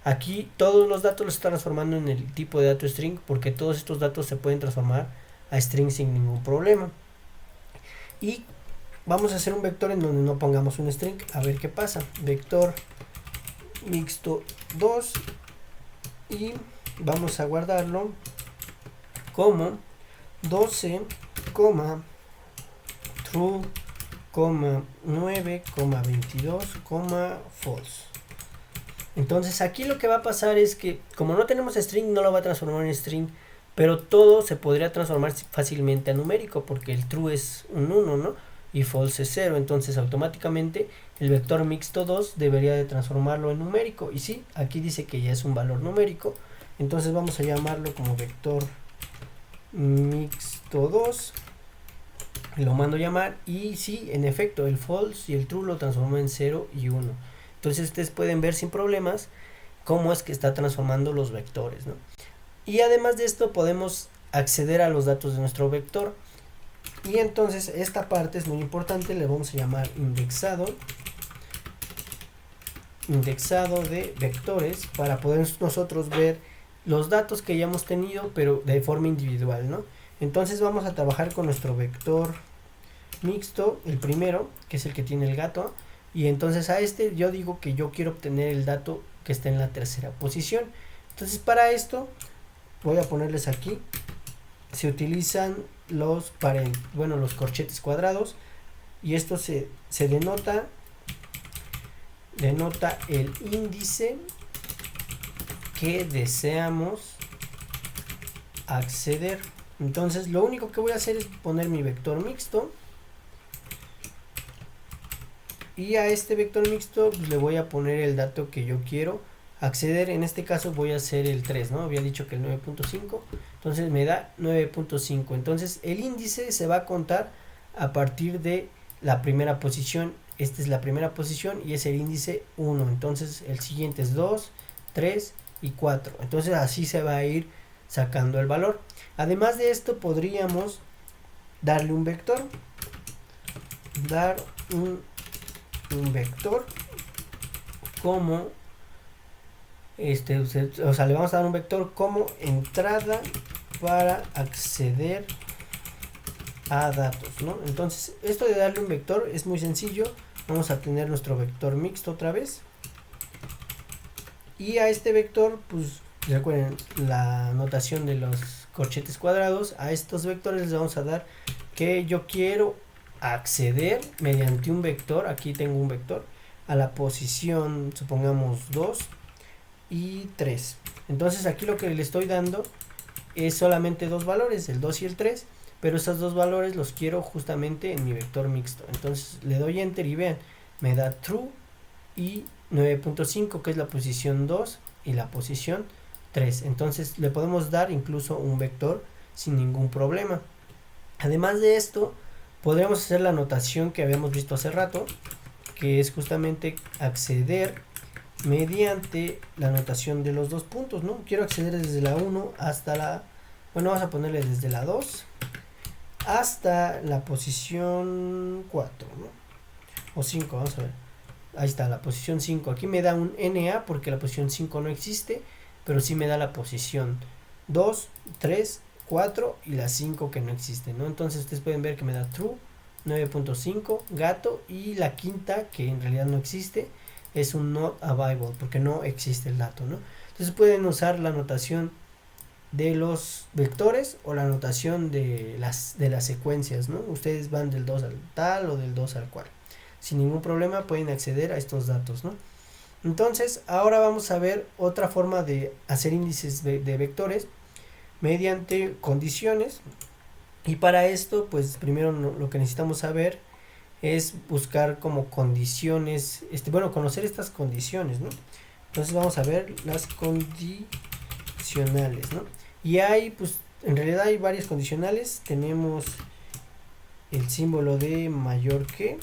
Aquí todos los datos los está transformando en el tipo de dato string, porque todos estos datos se pueden transformar a string sin ningún problema. Y vamos a hacer un vector en donde no pongamos un string, a ver qué pasa. Vector mixto 2, y vamos a guardarlo como 12, true, 9, 22, false. Entonces aquí lo que va a pasar es que como no tenemos string, no lo va a transformar en string, pero todo se podría transformar fácilmente a numérico, porque el true es un 1, ¿no? Y false es 0, entonces automáticamente el vector mixto 2 debería de transformarlo en numérico, y sí, aquí dice que ya es un valor numérico. Entonces vamos a llamarlo como vector mixto 2, lo mando a llamar, y sí, en efecto el false y el true lo transformó en 0 y 1. Entonces ustedes pueden ver sin problemas cómo es que está transformando los vectores, ¿no? Y además de esto podemos acceder a los datos de nuestro vector, y entonces esta parte es muy importante, le vamos a llamar indexado de vectores, para poder nosotros ver los datos que ya hemos tenido pero de forma individual, ¿no? Entonces vamos a trabajar con nuestro vector mixto, el primero, que es el que tiene el gato, y entonces a yo digo que yo quiero obtener el dato que está en la tercera posición. Entonces para esto voy a ponerles aquí se utilizan los los corchetes cuadrados, y esto se denota el índice que deseamos acceder. Entonces lo único que voy a hacer es poner mi vector mixto, y a este vector mixto pues, le voy a poner el dato que yo quiero acceder. En este caso voy a hacer el 3, ¿no? Había dicho que el 9.5, entonces me da 9.5. entonces el índice se va a contar a partir de la primera posición. Esta es la primera posición y es el índice 1, entonces el siguiente es 2, 3 y 4. Entonces así se va a ir sacando el valor. Además de esto podríamos darle un vector, dar un vector como o sea, le vamos a dar un vector como entrada para acceder a datos, ¿no? Entonces esto de darle un vector es muy sencillo. Vamos a tener nuestro vector mixto otra vez, y a este vector, pues recuerden la notación de los corchetes cuadrados. A estos vectores les vamos a dar que yo quiero acceder mediante un vector. Aquí tengo un vector a la posición, supongamos 2 y 3. Entonces aquí lo que le estoy dando es solamente dos valores, el 2 y el 3, pero esos dos valores los quiero justamente en mi vector mixto. Entonces le doy enter y vean, me da true y 9.5, que es la posición 2 y la posición 3. Entonces le podemos dar incluso un vector sin ningún problema. Además de esto, podríamos hacer la notación que habíamos visto hace rato, que es justamente acceder mediante la notación de los dos puntos, ¿no? Quiero acceder desde la 1 hasta la, bueno, vamos a ponerle desde la 2 hasta la posición 4, ¿no? O 5, vamos a ver. Ahí está, la posición 5. Aquí me da un NA porque la posición 5 no existe, pero sí me da la posición 2, 3, 4 y la 5 que no existe, ¿no? Entonces ustedes pueden ver que me da true, 9.5, gato, y la quinta, que en realidad no existe, es un not available porque no existe el dato, ¿no? Entonces pueden usar la notación de los vectores o la notación de las secuencias, ¿no? Ustedes van del 2 al tal o del 2 al cual. Sin ningún problema pueden acceder a estos datos, ¿no? Entonces ahora vamos a ver otra forma de hacer índices de vectores mediante condiciones, y para esto pues primero lo que necesitamos saber es buscar como condiciones, conocer estas condiciones, ¿no? Entonces vamos a ver las condicionales, ¿no? Y hay, pues, en realidad hay varias condicionales. Tenemos el símbolo de mayor que,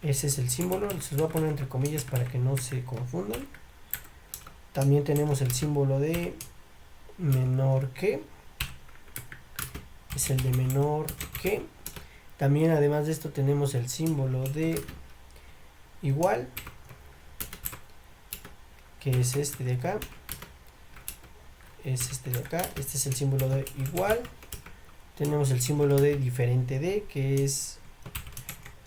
ese es el símbolo, se los voy a poner entre comillas para que no se confundan. También tenemos el símbolo de menor que, es el de menor que. También además de esto tenemos el símbolo de igual, que es este de acá, este es el símbolo de igual. Tenemos el símbolo de diferente de, que es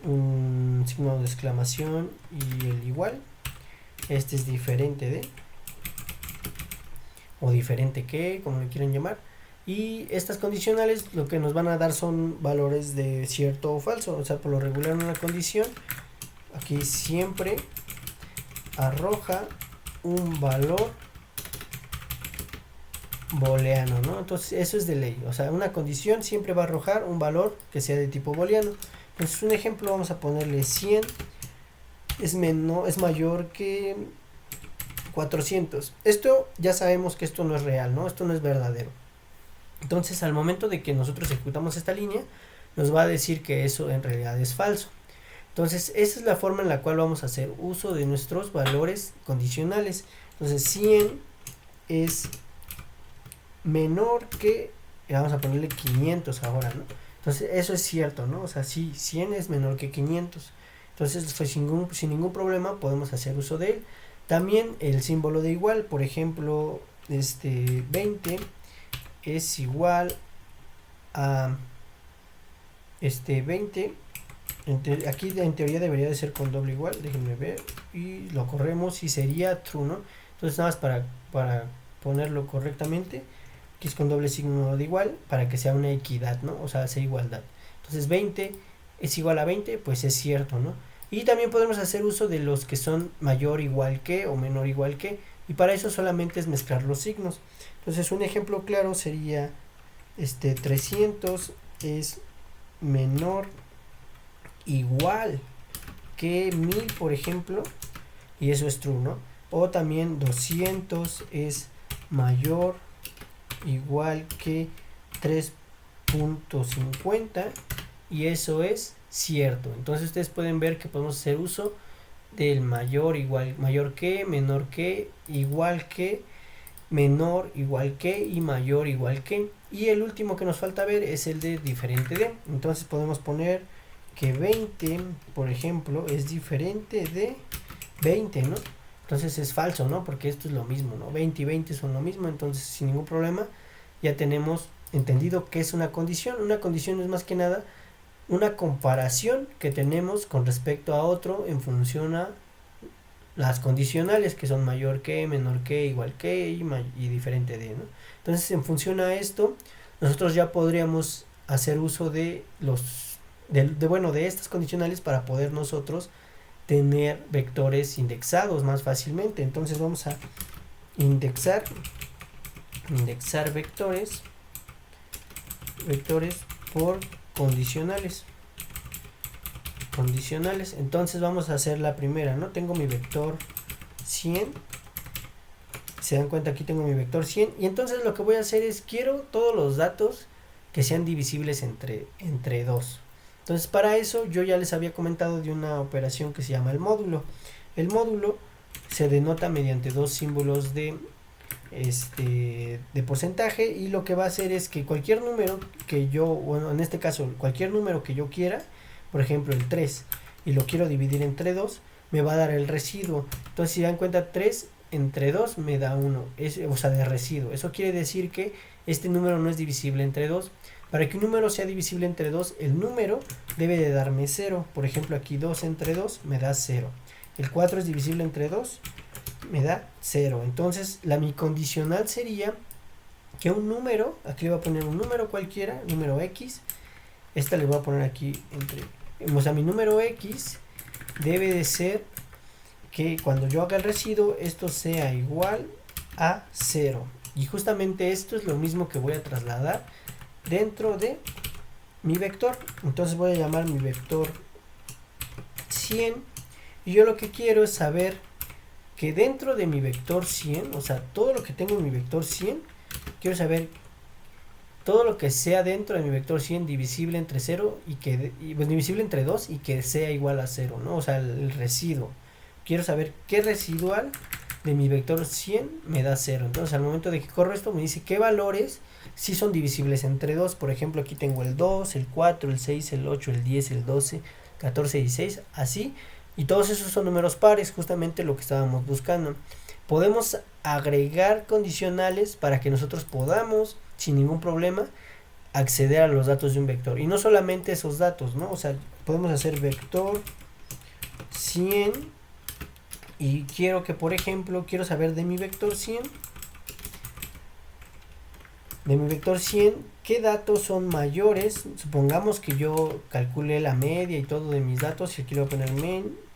un signo de exclamación y el igual. Este es diferente de, o diferente que, como le quieran llamar. Y estas condicionales lo que nos van a dar son valores de cierto o falso. O sea, por lo regular en una condición, aquí siempre arroja un valor booleano, ¿no? Entonces eso es de ley. O sea, una condición siempre va a arrojar un valor que sea de tipo booleano. Entonces un ejemplo, vamos a ponerle 100 es mayor que 400. Esto ya sabemos que esto no es real, ¿no? Esto no es verdadero. Entonces al momento de que nosotros ejecutamos esta línea, nos va a decir que eso en realidad es falso. Entonces esa es la forma en la cual vamos a hacer uso de nuestros valores condicionales. Entonces 100 es menor que, vamos a ponerle 500 ahora, ¿no? Entonces eso es cierto, ¿no? O sea, sí, 100 es menor que 500. Entonces pues, sin ningún problema podemos hacer uso de él. También el símbolo de igual, por ejemplo, 20 es igual a 20. Aquí en teoría debería de ser con doble igual, déjenme ver, y lo corremos y sería true, ¿no? Entonces nada más para ponerlo correctamente, X con doble signo de igual, para que sea una equidad, ¿no? O sea, sea igualdad. Entonces 20 es igual a 20, pues es cierto, ¿no? Y también podemos hacer uso de los que son mayor igual que o menor igual que, y para eso solamente es mezclar los signos. Entonces un ejemplo claro sería 300 es menor igual que 1000, por ejemplo, y eso es true, ¿no? O también 200 es mayor igual que 3.50, y eso es cierto. Entonces ustedes pueden ver que podemos hacer uso del mayor que, menor que, igual que, menor igual que y mayor igual que. Y el último que nos falta ver es el de diferente de. Entonces podemos poner que 20, por ejemplo, es diferente de 20, ¿no? Entonces es falso, ¿no? Porque esto es lo mismo, ¿no? 20 y 20 son lo mismo, entonces sin ningún problema ya tenemos entendido que es una condición. Una condición es más que nada una comparación que tenemos con respecto a otro en función a las condicionales, que son mayor que, menor que, igual que y diferente de, ¿no? Entonces en función a esto nosotros ya podríamos hacer uso de de estas condicionales para poder nosotros tener vectores indexados más fácilmente. Entonces vamos a indexar vectores por condicionales. Entonces vamos a hacer la primera, ¿no? Tengo mi vector 100. Se dan cuenta, aquí tengo mi vector 100, y entonces lo que voy a hacer es quiero todos los datos que sean divisibles entre 2. Entonces para eso yo ya les había comentado de una operación que se llama el módulo. El módulo se denota mediante dos símbolos de porcentaje, y lo que va a hacer es que cualquier número que yo, bueno, en este caso cualquier número que yo quiera, por ejemplo el 3, y lo quiero dividir entre 2, me va a dar el residuo. Entonces si dan cuenta, 3 entre 2 me da 1, o sea, de residuo. Eso quiere decir que este número no es divisible entre 2. Para que un número sea divisible entre 2, el número debe de darme 0. Por ejemplo, aquí 2 entre 2 me da 0. El 4 es divisible entre 2, me da 0. Entonces, mi condicional sería que un número, aquí le voy a poner un número cualquiera, número X. Esta le voy a poner aquí o sea, mi número X debe de ser que cuando yo haga el residuo, esto sea igual a 0. Y justamente esto es lo mismo que voy a trasladar dentro de mi vector. Entonces voy a llamar mi vector 100, y yo lo que quiero es saber que dentro de mi vector 100, o sea, todo lo que tengo en mi vector 100, quiero saber todo lo que sea dentro de mi vector 100 divisible entre 0 pues, divisible entre 2 y que sea igual a 0, ¿no? O sea, el residuo. Quiero saber qué residual de mi vector 100 me da 0. Entonces al momento de que corro esto me dice qué valores sí son divisibles entre 2. Por ejemplo, aquí tengo el 2, el 4, el 6, el 8, el 10, el 12, 14, 16, así. Y todos esos son números pares, justamente lo que estábamos buscando. Podemos agregar condicionales para que nosotros podamos, sin ningún problema, acceder a los datos de un vector. Y no solamente esos datos, ¿no? O sea, podemos hacer vector 100 y quiero que, por ejemplo, quiero saber de mi vector 100, qué datos son mayores. Supongamos que yo calcule la media y todo de mis datos, y aquí le voy a poner men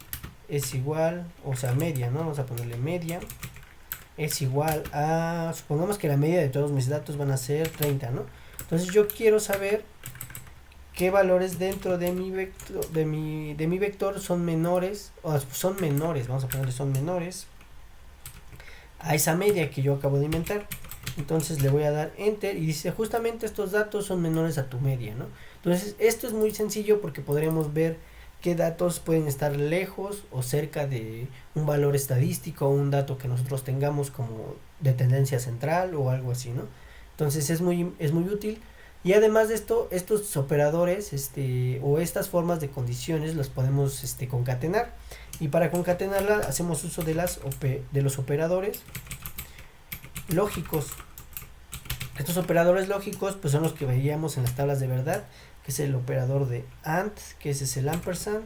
es igual, o sea, media, ¿no? Vamos a ponerle media es igual a, supongamos que la media de todos mis datos van a ser 30, ¿no? Entonces yo quiero saber qué valores dentro de mi vector, de mi vector son menores, vamos a ponerle son menores a esa media que yo acabo de inventar. Entonces le voy a dar enter y dice justamente estos datos son menores a tu media, ¿no? Entonces esto es muy sencillo porque podremos ver qué datos pueden estar lejos o cerca de un valor estadístico o un dato que nosotros tengamos como de tendencia central o algo así, ¿no? Entonces es muy útil. Y además de esto, estos operadores o estas formas de condiciones las podemos concatenar. Y para concatenarla hacemos uso de los operadores lógicos. Estos operadores lógicos pues son los que veíamos en las tablas de verdad, que es el operador de AND, que ese es el ampersand.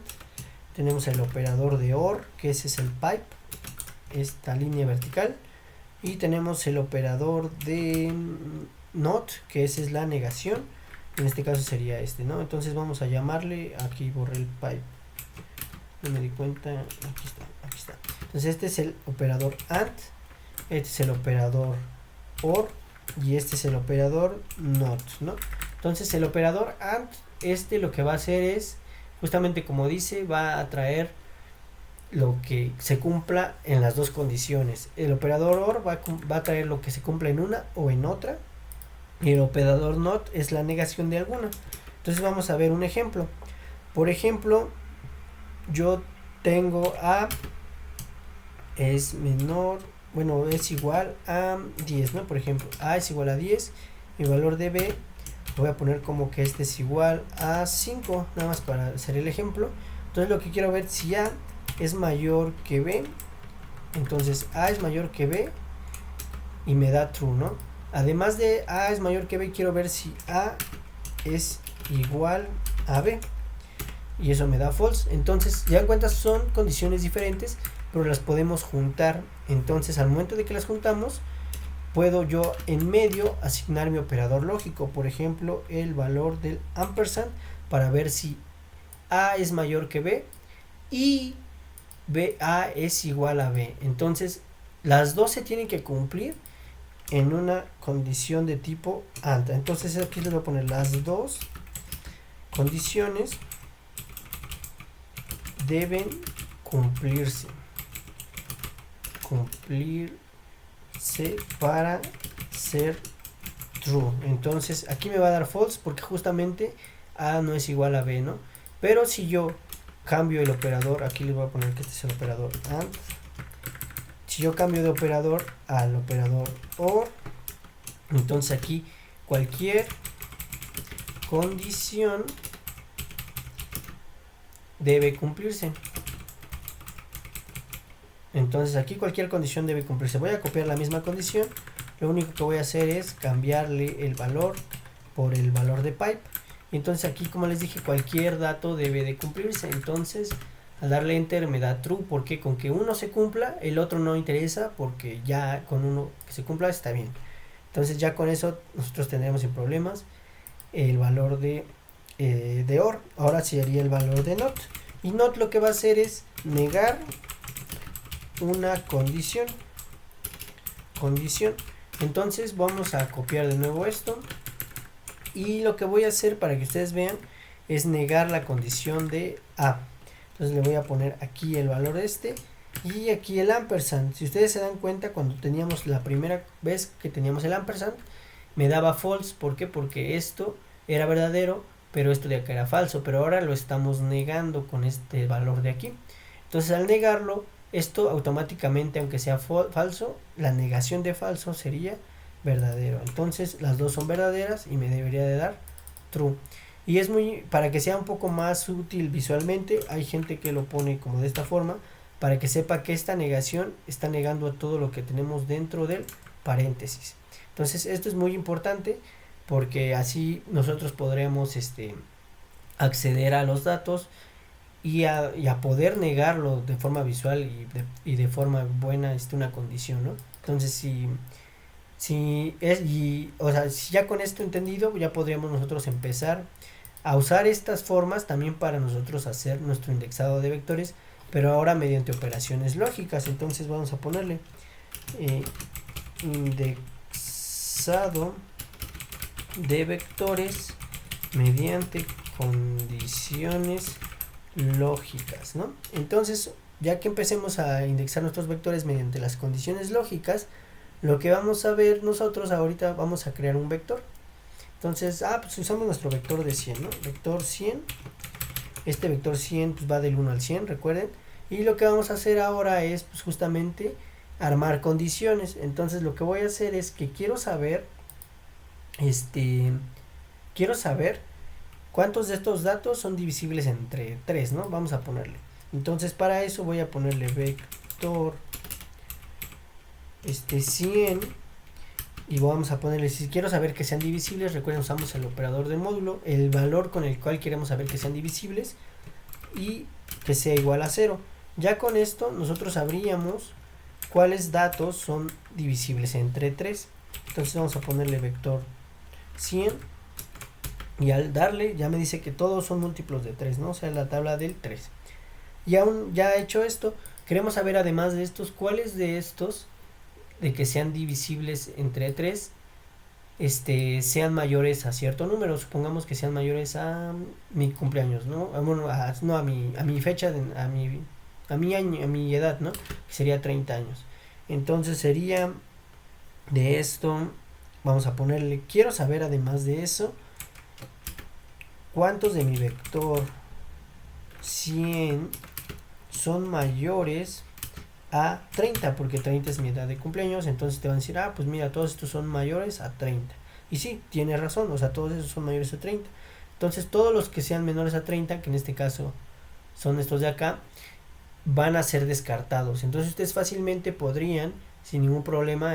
Tenemos el operador de OR, que ese es el pipe, esta línea vertical. Y tenemos el operador de not, que esa es la negación. En este caso sería este, ¿no? Entonces vamos a llamarle, aquí borré el pipe, no me di cuenta, aquí está. Entonces este es el operador AND, este es el operador OR y este es el operador NOT, ¿no? Entonces el operador AND, lo que va a hacer es, justamente como dice, va a traer lo que se cumpla en las dos condiciones. El operador OR va a traer lo que se cumpla en una o en otra, y el operador NOT es la negación de alguna. Entonces vamos a ver un ejemplo. Por ejemplo, yo tengo A es menor, bueno, es igual a 10, ¿no? Por ejemplo, A es igual a 10, y el valor de B lo voy a poner como que este es igual a 5, nada más para hacer el ejemplo. Entonces lo que quiero ver, si A es mayor que B, entonces A es mayor que B y me da true, ¿no? Además de A es mayor que B, quiero ver si A es igual a B, y eso me da false. Entonces ya en cuenta son condiciones diferentes, pero las podemos juntar. Entonces al momento de que las juntamos, puedo yo en medio asignar mi operador lógico, por ejemplo el valor del ampersand, para ver si A es mayor que B y A es igual a B. Entonces las dos se tienen que cumplir en una condición de tipo AND. Entonces aquí les voy a poner las dos condiciones deben cumplirse para ser true. Entonces aquí me va a dar false porque justamente A no es igual a B, ¿no? Pero si yo cambio el operador, aquí les voy a poner que este es el operador AND, si yo cambio de operador al operador OR, entonces aquí cualquier condición debe cumplirse. Entonces aquí cualquier condición debe cumplirse. Voy a copiar la misma condición, lo único que voy a hacer es cambiarle el valor por el valor de pipe. Y entonces aquí, como les dije, cualquier dato debe de cumplirse. Entonces al darle enter me da true, porque con que uno se cumpla, el otro no interesa, porque ya con uno que se cumpla está bien. Entonces ya con eso nosotros tendremos sin problemas el valor de OR. Ahora sería el valor de NOT, y NOT lo que va a hacer es negar una condición. Entonces vamos a copiar de nuevo esto, y lo que voy a hacer para que ustedes vean es negar la condición de A. Entonces le voy a poner aquí el valor y aquí el ampersand. Si ustedes se dan cuenta, cuando teníamos la primera vez que teníamos el ampersand, me daba false. ¿Por qué? Porque esto era verdadero, pero esto de acá era falso, pero ahora lo estamos negando con este valor de aquí. Entonces al negarlo, esto automáticamente, aunque sea falso, la negación de falso sería verdadero. Entonces las dos son verdaderas y me debería de dar true. Y es muy, para que sea un poco más útil visualmente, hay gente que lo pone como de esta forma, para que sepa que esta negación está negando a todo lo que tenemos dentro del paréntesis. Entonces esto es muy importante, porque así nosotros podremos acceder a los datos y a poder negarlo de forma visual y de forma buena una condición, ¿no? Entonces si ya con esto entendido, ya podríamos nosotros empezar a usar estas formas también para nosotros hacer nuestro indexado de vectores, pero ahora mediante operaciones lógicas. Entonces vamos a ponerle indexado de vectores mediante condiciones lógicas, ¿no? Entonces, ya que empecemos a indexar nuestros vectores mediante las condiciones lógicas, lo que vamos a ver nosotros ahorita, vamos a crear un vector. Entonces, pues usamos nuestro vector de 100, ¿no? Vector 100. Este vector 100 pues va del 1 al 100, recuerden. Y lo que vamos a hacer ahora es pues justamente armar condiciones. Entonces lo que voy a hacer es que quiero saber cuántos de estos datos son divisibles entre 3, ¿no? Vamos a ponerle. Entonces para eso voy a ponerle vector 100, y vamos a ponerle, si quiero saber que sean divisibles, recuerden, usamos el operador de módulo, el valor con el cual queremos saber que sean divisibles y que sea igual a 0. Ya con esto nosotros sabríamos cuáles datos son divisibles entre 3. Entonces vamos a ponerle vector 100, y al darle ya me dice que todos son múltiplos de 3, ¿no? O sea, la tabla del 3. Y aún ya hecho esto, queremos saber además de estos, cuáles de estos, de que sean divisibles entre 3, sean mayores a cierto número. Supongamos que sean mayores a mi cumpleaños, ¿no? Bueno, a mi fecha, a mi año, a mi edad, ¿no? Que sería 30 años. Entonces sería de esto, vamos a ponerle, quiero saber además de eso, cuántos de mi vector 100 son mayores a 30, porque 30 es mi edad de cumpleaños. Entonces te van a decir, pues mira, todos estos son mayores a 30. Y sí, tienes razón, o sea, todos esos son mayores a 30. Entonces todos los que sean menores a 30, que en este caso son estos de acá, van a ser descartados. Entonces ustedes fácilmente podrían, sin ningún problema,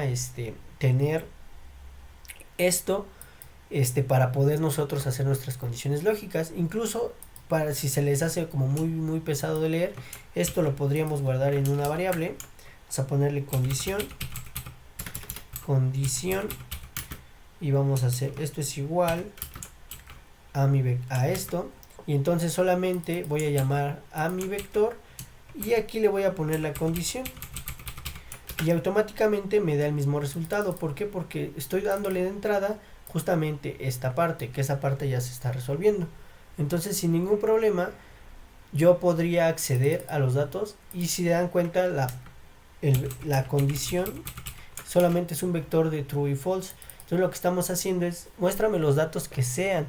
tener esto, para poder nosotros hacer nuestras condiciones lógicas. Incluso para si se les hace como muy pesado de leer, esto lo podríamos guardar en una variable. Vamos a ponerle condición, y vamos a hacer esto es igual a esto, y entonces solamente voy a llamar a mi vector y aquí le voy a poner la condición, y automáticamente me da el mismo resultado. ¿Por qué? Porque estoy dándole de entrada justamente esta parte, que esa parte ya se está resolviendo. Entonces sin ningún problema yo podría acceder a los datos, y si se dan cuenta la condición solamente es un vector de true y false. Entonces lo que estamos haciendo es, muéstrame los datos que sean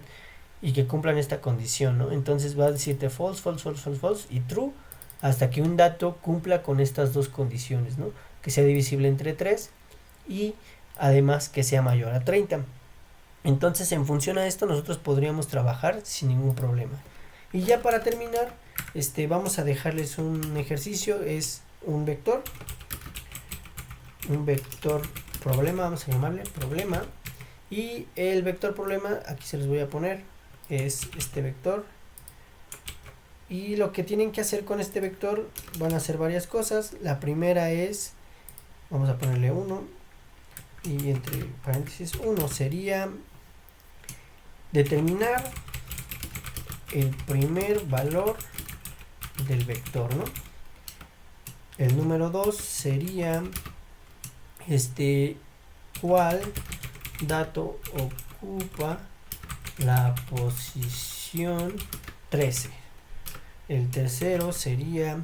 y que cumplan esta condición, ¿no? Entonces va a decirte false, false, false, false, false y true, hasta que un dato cumpla con estas dos condiciones, ¿no? Que sea divisible entre 3 y además que sea mayor a 30. Entonces en función a esto nosotros podríamos trabajar sin ningún problema. Y ya para terminar, vamos a dejarles un ejercicio, es un vector problema, vamos a llamarle problema, y el vector problema, aquí se los voy a poner, es este vector, y lo que tienen que hacer con este vector van a hacer varias cosas. La primera es, vamos a ponerle 1, y entre paréntesis 1 sería determinar el primer valor del vector, ¿no? El número 2 sería cuál dato ocupa la posición 13. El tercero sería,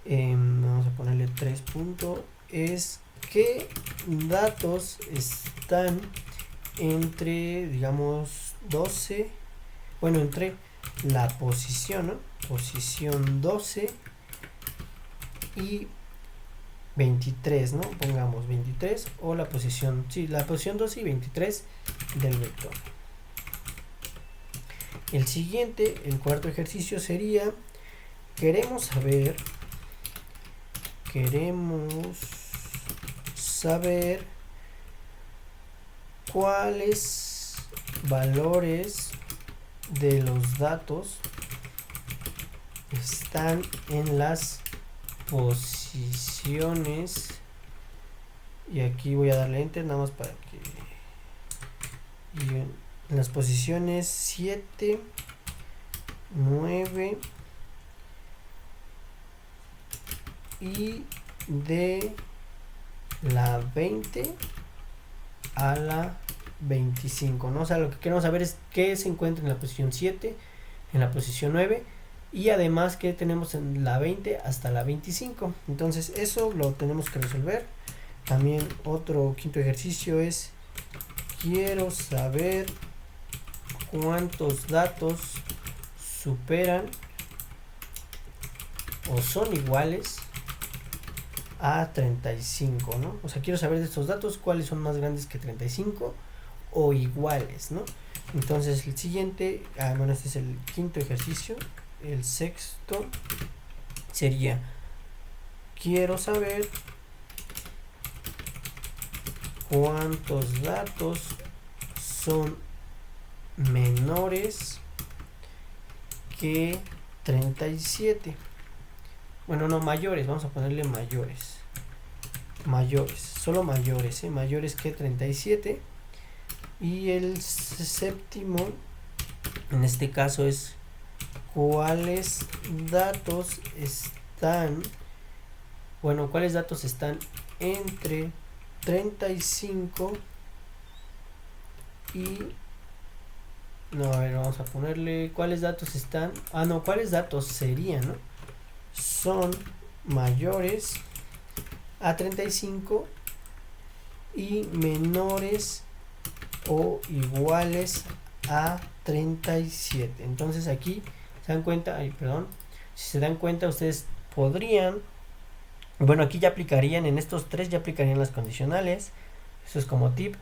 vamos a ponerle 3 puntos, es qué datos están entre, digamos, 12, bueno, entre la posición, ¿no? Posición 12 y 23, ¿no? Pongamos 23, o la posición, sí, la posición 12 y 23 del vector. El siguiente, el cuarto ejercicio sería, queremos saber cuáles valores de los datos están en las posiciones, y aquí voy a darle enter nada más para que, y en las posiciones 7, 9 y de la 20 a la 25, ¿no? O sea, lo que queremos saber es qué se encuentra en la posición 7, en la posición 9 y además que tenemos en la 20 hasta la 25. Entonces eso lo tenemos que resolver. También otro quinto ejercicio es, quiero saber cuántos datos superan o son iguales a 35, ¿no? O sea, quiero saber de estos datos cuáles son más grandes que 35 o iguales, ¿no? Entonces el siguiente, bueno, este es el quinto ejercicio. El sexto sería, quiero saber cuántos datos son menores que 37. Bueno, no, mayores, vamos a ponerle mayores, solo mayores, mayores que 37. Y el séptimo, en este caso, es cuáles datos están, cuáles datos están entre 35 y no, a ver, vamos a ponerle cuáles datos están, cuáles datos serían, ¿no? Son mayores a 35 y menores o iguales a 37. Entonces aquí se dan cuenta, si se dan cuenta ustedes podrían, aquí ya aplicarían, en estos tres ya aplicarían las condicionales. Eso es como tip.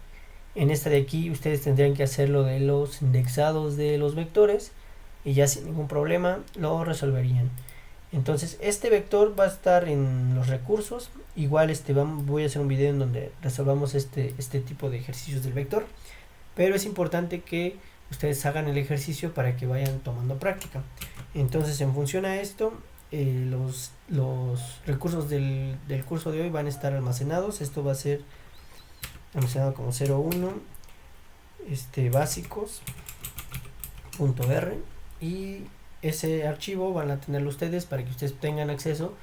En esta de aquí ustedes tendrían que hacer lo de los indexados de los vectores y ya sin ningún problema lo resolverían. Entonces este vector va a estar en los recursos. Igual voy a hacer un video en donde resolvamos este tipo de ejercicios del vector, pero es importante que ustedes hagan el ejercicio para que vayan tomando práctica. Entonces, en función a esto, los recursos del curso de hoy van a estar almacenados. Esto va a ser almacenado como 01 básicos.r, y ese archivo van a tenerlo ustedes para que ustedes tengan acceso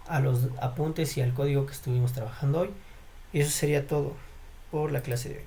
a los apuntes y al código que estuvimos trabajando hoy. Y eso sería todo por la clase de hoy.